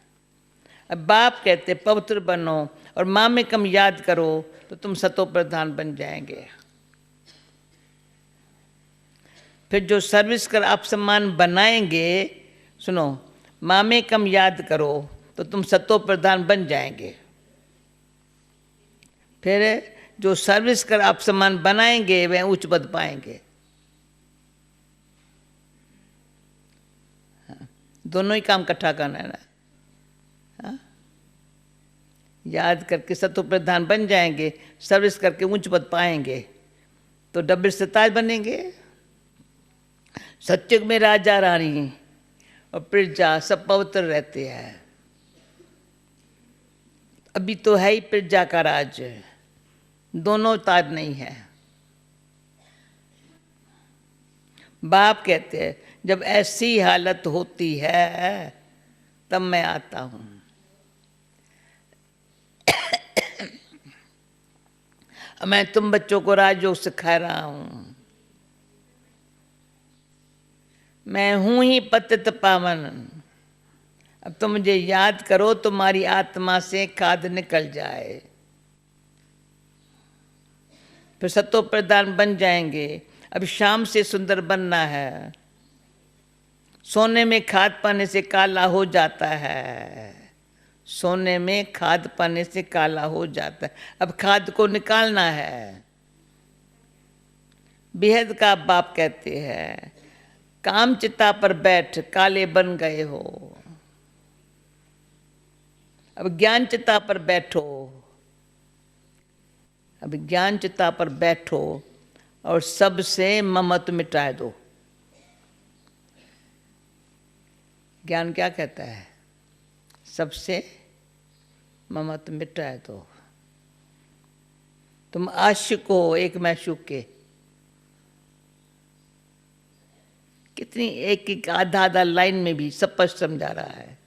S1: अब बाप कहते पवित्र बनो और माँ में कम याद करो तो तुम सतो प्रधान बन जाएंगे। फिर जो सर्विस कर आप सम्मान बनाएंगे, सुनो, माँ में कम याद करो तो तुम सतो प्रधान बन जाएंगे। फिर जो सर्विस कर आप सम्मान बनाएंगे वह उच्च पद पाएंगे। दोनों ही काम इकट्ठा करना है ना। हाँ? याद करके सतो प्रधान बन जाएंगे, सर्विस करके उच्च पद पाएंगे तो डबल सिरताज बनेंगे। सत्युग में राजा रानी और प्रजा सब पवित्र रहते हैं। अभी तो है ही प्रजा का राज, दोनों ताज नहीं है। बाप कहते हैं जब ऐसी हालत होती है तब मैं आता हूं। मैं तुम बच्चों को राजयोग सिखा रहा हूं। मैं हूं ही पतित पावन। अब तुम मुझे याद करो, तुम्हारी आत्मा से खाद निकल जाए, फिर सतो प्रधान बन जाएंगे। अब शाम से सुंदर बनना है। सोने में खाद पाने से काला हो जाता है, सोने में खाद पाने से काला हो जाता है। अब खाद को निकालना है। बेहद का बाप कहते हैं, काम चिता पर बैठ काले बन गए हो। अब ज्ञान चिता पर बैठो, अब ज्ञान चिता पर बैठो और सबसे ममत्व मिटा दो। ज्ञान क्या कहता है? सबसे ममत्व मिटा दो। तुम आशिक हो एक मैशूक के। कितनी एक एक आधा आधा लाइन में भी स्पष्ट समझा रहा है।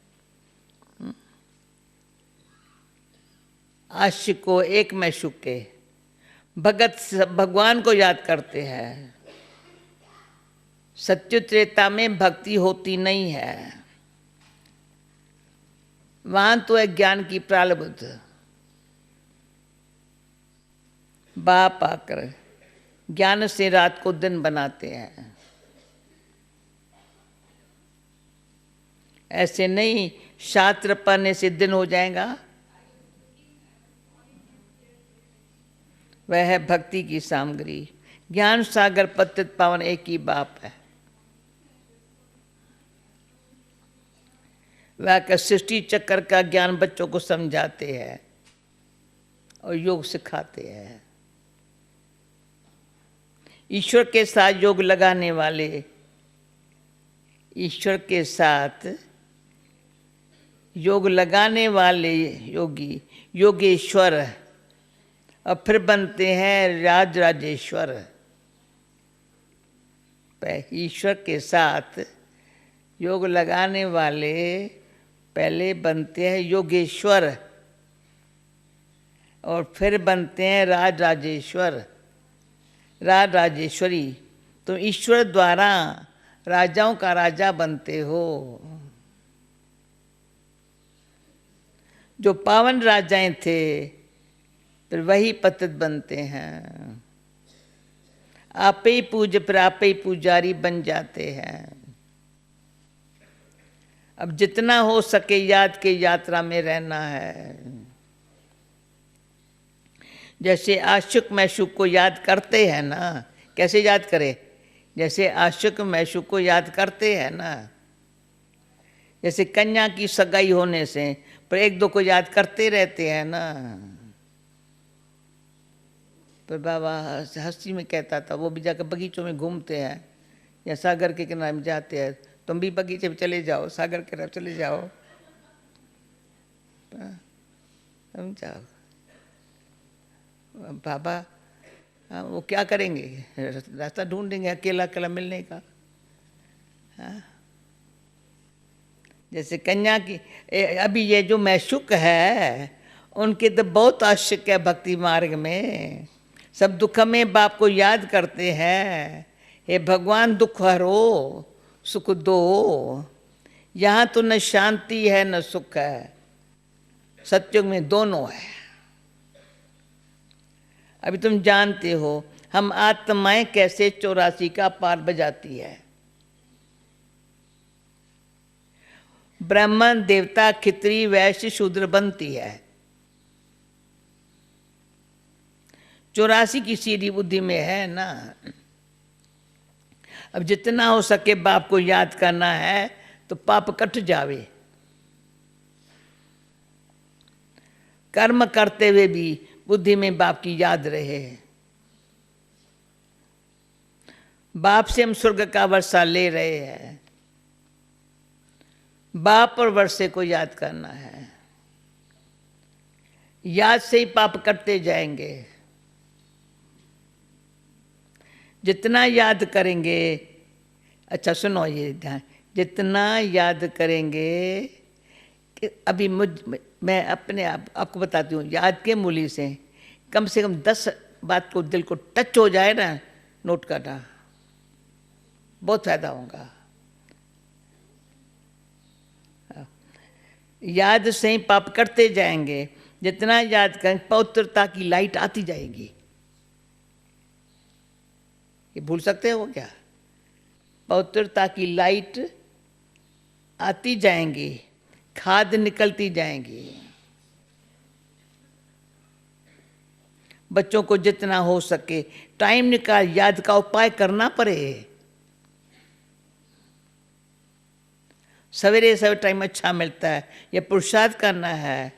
S1: आशिक को एक मैशूक के। भगत भगवान को याद करते हैं। सत्य त्रेता में भक्ति होती नहीं है, वहां तो है ज्ञान की प्रालब्ध। बाप आकर ज्ञान से रात को दिन बनाते हैं। ऐसे नहीं शास्त्र पढ़ने से दिन हो जाएगा। वह है भक्ति की सामग्री। ज्ञान सागर पतित पावन एक ही बाप है। वह का सृष्टि चक्र का ज्ञान बच्चों को समझाते हैं और योग सिखाते हैं। ईश्वर के साथ योग लगाने वाले, ईश्वर के साथ योग लगाने वाले योगी योगेश्वर और फिर बनते हैं राज राजेश्वर। ईश्वर के साथ योग लगाने वाले पहले बनते हैं योगेश्वर और फिर बनते हैं राज राजेश्वर, राज राजेश्वरी। तो ईश्वर द्वारा राजाओं का राजा बनते हो। जो पावन राजाएं थे फिर वही पतित बनते हैं। आप ही पूज फिर आप ही पुजारी बन जाते हैं। अब जितना हो सके याद के यात्रा में रहना है। जैसे आशिक मैशूक को याद करते हैं ना, कैसे याद करें? जैसे आशिक मैशूक को याद करते हैं ना, जैसे कन्या की सगाई होने से पर एक दो को याद करते रहते हैं ना। पर बाबा हंसी में कहता था, वो भी जाकर बगीचों में घूमते हैं या सागर के किनारे में जाते हैं। तुम भी बगीचे में चले जाओ, सागर के तरफ चले जाओ, समझाओ। बाबा वो क्या करेंगे? रास्ता ढूंढेंगे अकेला अकेला मिलने का। जैसे कन्या की अभी ये जो मैशूक है उनके तो बहुत आशिक है भक्ति मार्ग में। सब दुख में बाप को याद करते हैं, हे भगवान दुख हरो सुख दो। यहाँ तो न शांति है न सुख है, सत्युग में दोनों है। अभी तुम जानते हो हम आत्माएं कैसे 84 का पार बजाती है। ब्राह्मण देवता खित्री वैश्य शूद्र बनती है। 84 की सीढ़ी बुद्धि में है ना। अब जितना हो सके बाप को याद करना है तो पाप कट जावे। कर्म करते हुए भी बुद्धि में बाप की याद रहे। बाप से हम स्वर्ग का वर्षा ले रहे हैं। बाप और वर्षे को याद करना है। याद से ही पाप कटते जाएंगे। जितना याद करेंगे, अच्छा सुनो ये ध्यान, जितना याद करेंगे कि अभी मैं अपने आपको बताती हूँ, याद के मूल्य से कम 10 बात को दिल को टच हो जाए ना, नोट करना, बहुत फायदा होगा। याद से ही पाप करते जाएंगे। जितना याद करें पवित्रता की लाइट आती जाएगी। ये भूल सकते हो क्या? पवित्रता की लाइट आती जाएंगी, खाद निकलती जाएंगी। बच्चों को जितना हो सके टाइम निकाल, याद का उपाय करना पड़े। सवेरे सवेरे टाइम अच्छा मिलता है, ये पुरुषार्थ करना है।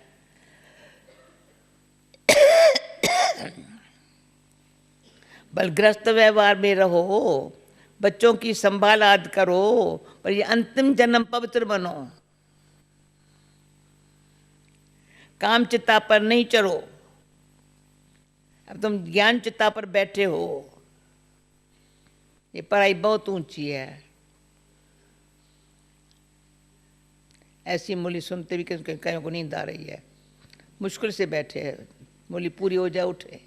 S1: बलग्रस्त व्यवहार में रहो, बच्चों की संभाल आदि करो, पर ये अंतिम जन्म पवित्र बनो। काम चिता पर नहीं चढ़ो। अब तुम ज्ञान चिता पर बैठे हो, ये पढ़ाई बहुत ऊंची है। ऐसी मूली सुनते भी कहीं को नींद आ रही है, मुश्किल से बैठे हैं, मूली पूरी हो जाए उठे,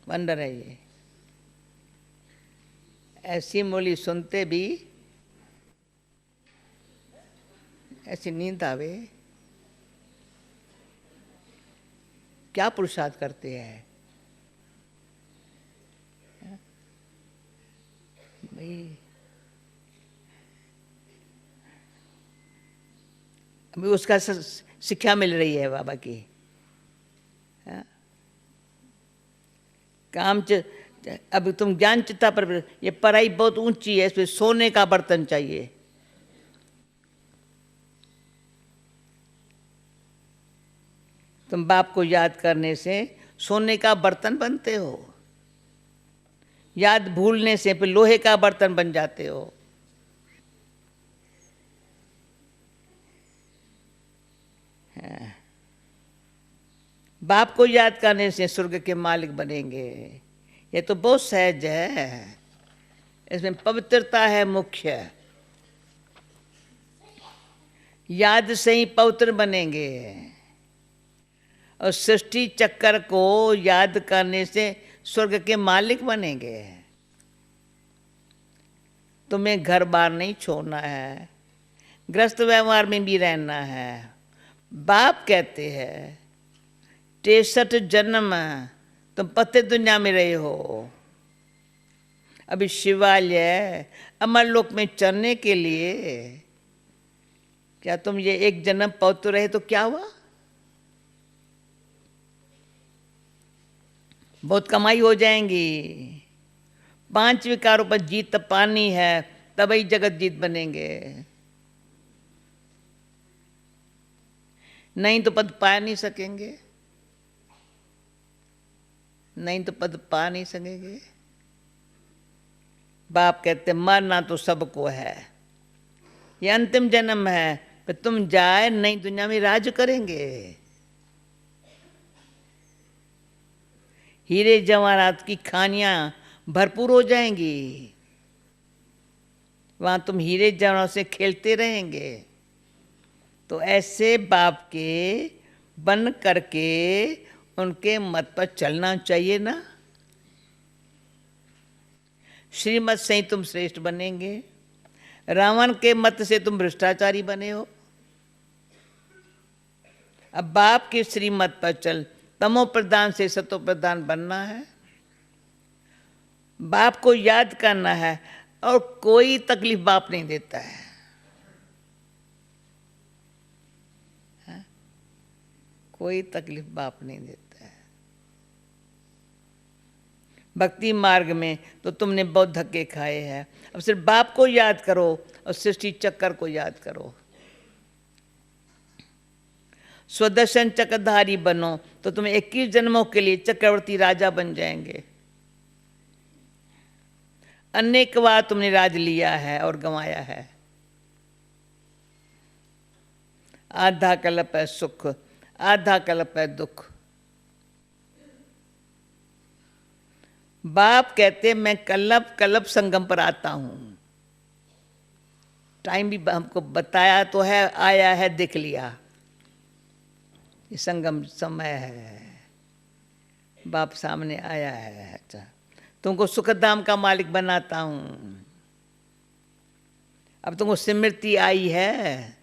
S1: वंडर है ये। ऐसी मूली सुनते भी ऐसी नींद आवे, क्या पुरुषार्थ करते हैं भाई। अभी उसका शिक्षा मिल रही है बाबा की। काम अब तुम ज्ञान चित्ता पर, ये पढ़ाई बहुत ऊंची है, इसमें सोने का बर्तन चाहिए। तुम बाप को याद करने से सोने का बर्तन बनते हो, याद भूलने से फिर लोहे का बर्तन बन जाते हो। बाप को याद करने से स्वर्ग के मालिक बनेंगे। ये तो बहुत सहज है, इसमें पवित्रता है मुख्य। याद से ही पवित्र बनेंगे, और सृष्टि चक्कर को याद करने से स्वर्ग के मालिक बनेंगे। तुम्हें घर बार नहीं छोड़ना है, ग्रस्त व्यवहार में भी रहना है। बाप कहते हैं 63 जन्म तुम पते दुनिया में रहे हो। अभी शिवालय अमर लोक में चलने के लिए क्या तुम ये एक जन्म पवित्र रहे तो क्या हुआ? बहुत कमाई हो जाएंगी। 5 विकारों पर जीत पानी है, तभी जगत जीत बनेंगे, नहीं तो पद पा नहीं सकेंगे, नहीं तो पद पा नहीं सकेंगे। बाप कहते मरना तो सबको है, ये अंतिम जन्म है, फिर तुम जाए नई दुनिया में राज करेंगे। हीरे जवाहरात की खानियां भरपूर हो जाएंगी, वहां तुम हीरे जवाहरात से खेलते रहेंगे। तो ऐसे बाप के बन करके उनके मत पर चलना चाहिए ना। श्रीमत से ही तुम श्रेष्ठ बनेंगे, रावण के मत से तुम भ्रष्टाचारी बने हो। अब बाप के श्रीमत पर चल, तमो प्रधान से सतो प्रधान बनना है, बाप को याद करना है, और कोई तकलीफ बाप नहीं देता है। कोई तकलीफ बाप नहीं देता है। भक्ति मार्ग में तो तुमने बहुत धक्के खाए हैं, अब सिर्फ बाप को याद करो और सृष्टि चक्कर को याद करो। स्वदर्शन चक्रधारी बनो तो तुम 21 जन्मों के लिए चक्रवर्ती राजा बन जाएंगे। अनेक बार तुमने राज लिया है और गंवाया है। आधा कल्प है सुख, आधा कल्प है दुख। बाप कहते मैं कल्प कल्प संगम पर आता हूं। टाइम भी हमको बताया तो है, आया है, देख लिया, ये संगम समय है, बाप सामने आया है। अच्छा, तुमको सुखधाम का मालिक बनाता हूं। अब तुमको स्मृति आई है,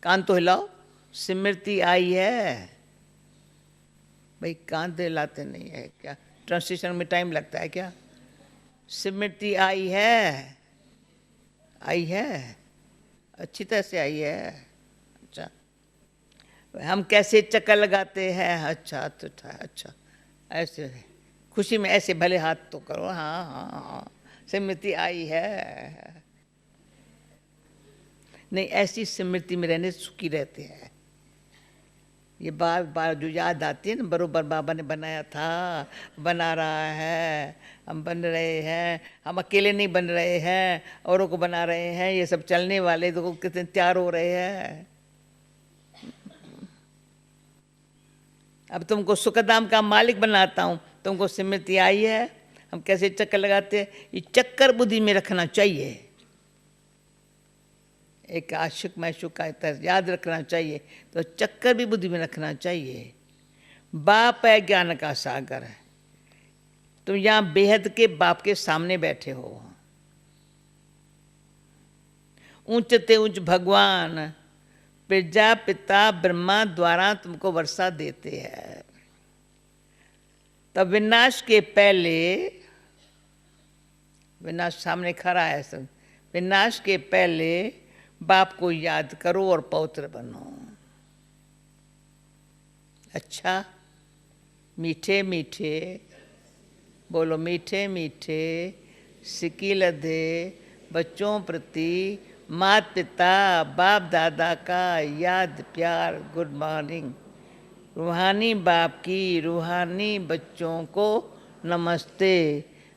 S1: कान तो हिलाओ, स्मृति आई है भाई, कान तो हिलाते नहीं है क्या? ट्रांसलेशन में टाइम लगता है क्या? स्मृति आई है, आई है। अच्छी तरह से आई है। अच्छा, हम कैसे चक्कर लगाते हैं? अच्छा तो अच्छा, ऐसे खुशी में ऐसे भले हाथ तो करो। हाँ हाँ हाँ, स्मृति आई है। नहीं, ऐसी स्मृति में रहने सुखी रहते हैं। ये बार बार जो याद आती है ना, बरोबर बाबा ने बनाया था, बना रहा है, हम बन रहे हैं, हम अकेले नहीं बन रहे हैं, औरों को बना रहे हैं, ये सब चलने वाले तो कितने तैयार हो रहे हैं। अब तुमको सुखदाम का मालिक बनाता हूँ, तुमको स्मृति आई है। हम कैसे चक्कर लगाते हैं, ये चक्कर बुद्धि में रखना चाहिए। एक आशिक मैशुक का तरह याद रखना चाहिए, तो चक्कर भी बुद्धि में रखना चाहिए। बाप है ज्ञान का सागर है। तुम यहाँ बेहद के बाप के सामने बैठे हो। ऊंचते ऊंच भगवान प्रजापिता ब्रह्मा द्वारा तुमको वर्षा देते हैं। तब विनाश के पहले, विनाश सामने खड़ा है सब, विनाश के पहले बाप को याद करो और पवित्र बनो। अच्छा, मीठे मीठे बोलो, मीठे मीठे सिक्की लदे बच्चों प्रति माता पिता बाप दादा का याद प्यार गुड मॉर्निंग। रूहानी बाप की रूहानी बच्चों को नमस्ते।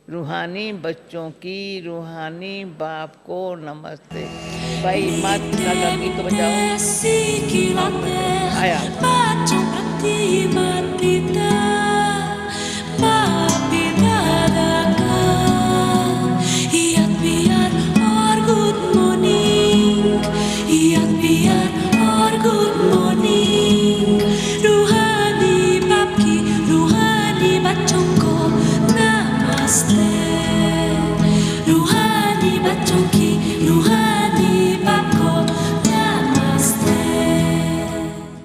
S1: रूहानी बच्चों की रूहानी बाप को नमस्ते। भाई माता पिता का गीत बजाओ। आया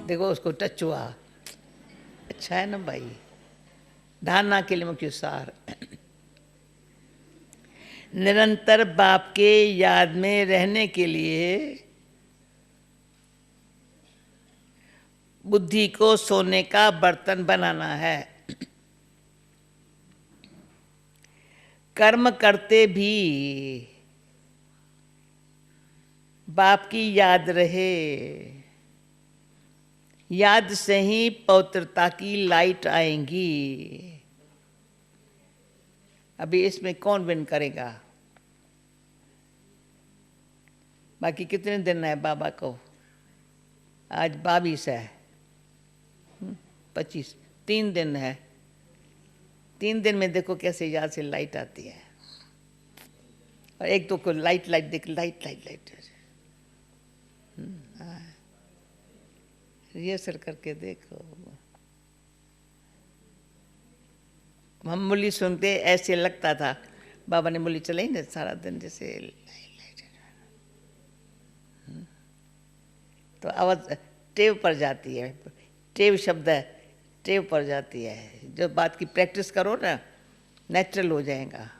S1: देखो, उसको टच हुआ। अच्छा है ना भाई। धारणा के लिए मुख्य सार, निरंतर बाप के याद में रहने के लिए बुद्धि को सोने का बर्तन बनाना है। कर्म करते भी बाप की याद रहे। याद से ही पवित्रता की लाइट आएंगी। अभी इसमें कौन विन करेगा? बाकी कितने दिन है बाबा को? आज 22 है, 25, 3 दिन है। 3 दिन में देखो कैसे याद से लाइट आती है। और एक तो को लाइट देख, लाइट रिहर्सल करके देखो। हम मुरली सुनते ऐसे लगता था बाबा ने मुरली चलाई ना सारा दिन, जैसे तो आवाज टेव पर जाती है। टेव शब्द है, टेव पर जाती है। जब बात की प्रैक्टिस करो ना, नेचुरल हो जाएगा।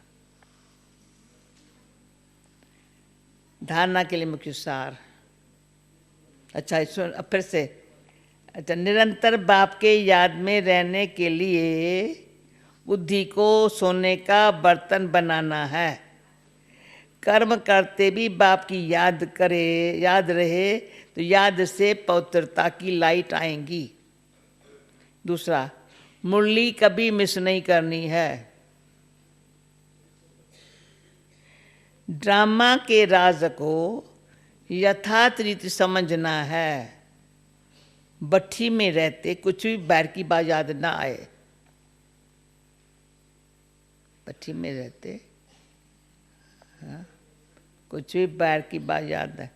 S1: धारणा के लिए मुख्य सार। अच्छा, इसमें अब फिर से, अच्छा, निरंतर बाप के याद में रहने के लिए बुद्धि को सोने का बर्तन बनाना है। कर्म करते भी बाप की याद रहे, तो याद से पवित्रता की लाइट आएंगी। दूसरा, मुरली कभी मिस नहीं करनी है। ड्रामा के राज को यथार्थ रीति समझना है। भट्ठी में रहते कुछ भी बैर की बात याद ना आए। भट्ठी में रहते कुछ भी बैर की बात याद है।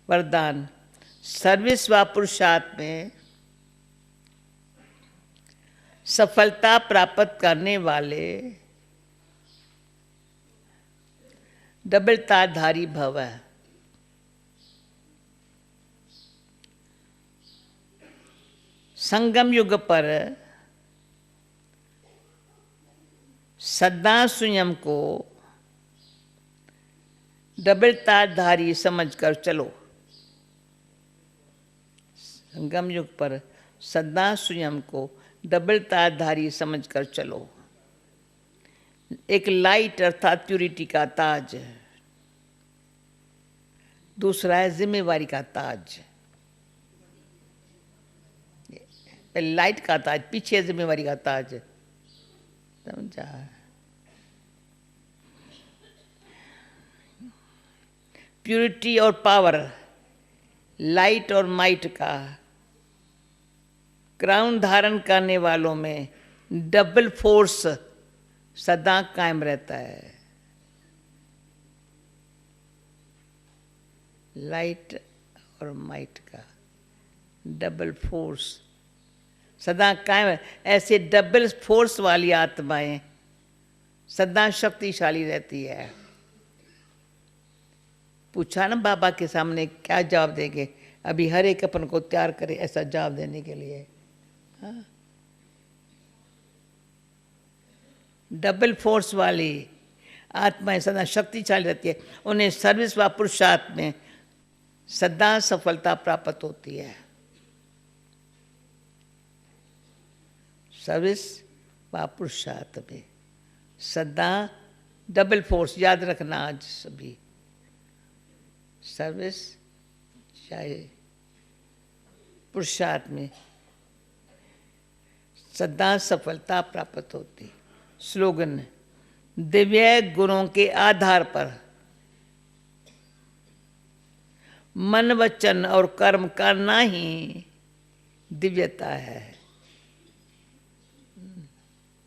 S1: वरदान, सर्विस व पुरुषार्थ में सफलता प्राप्त करने वाले डबलताधारी भव। संगम युग पर सदा स्वयं को डबलताधारी समझकर चलो। संगम युग पर सदा स्वयं को डबल ताजधारी समझकर चलो। एक लाइट अर्थात प्यूरिटी का ताज, दूसरा है जिम्मेवारी का ताज। लाइट का ताज, पीछे जिम्मेवारी का ताज, समझा। प्यूरिटी और पावर, लाइट और माइट का क्राउन धारण करने वालों में डबल फोर्स सदा कायम रहता है। लाइट और माइट का डबल फोर्स सदा कायम है। ऐसे डबल फोर्स वाली आत्माएं सदा शक्तिशाली रहती है। पूछा ना बाबा के सामने क्या जवाब देंगे, अभी हर एक अपन को तैयार करे ऐसा जवाब देने के लिए। हाँ, डबल फोर्स वाली आत्माएं सदा शक्तिशाली रहती है। उन्हें सर्विस व पुरुषार्थ में सदा सफलता प्राप्त होती है। सर्विस व पुरुषार्थ में सदा डबल फोर्स, याद रखना आज सभी, सर्विस चाहे पुरुषार्थ में सदा सफलता प्राप्त होती। स्लोगन, दिव्य गुणों के आधार पर मन वचन और कर्म करना ही दिव्यता है।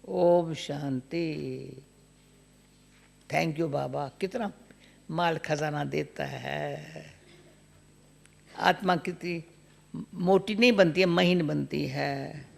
S1: ओम शांति। थैंक यू बाबा, कितना माल खजाना देता है। आत्मा कितनी मोटी नहीं बनती है, महीन बनती है।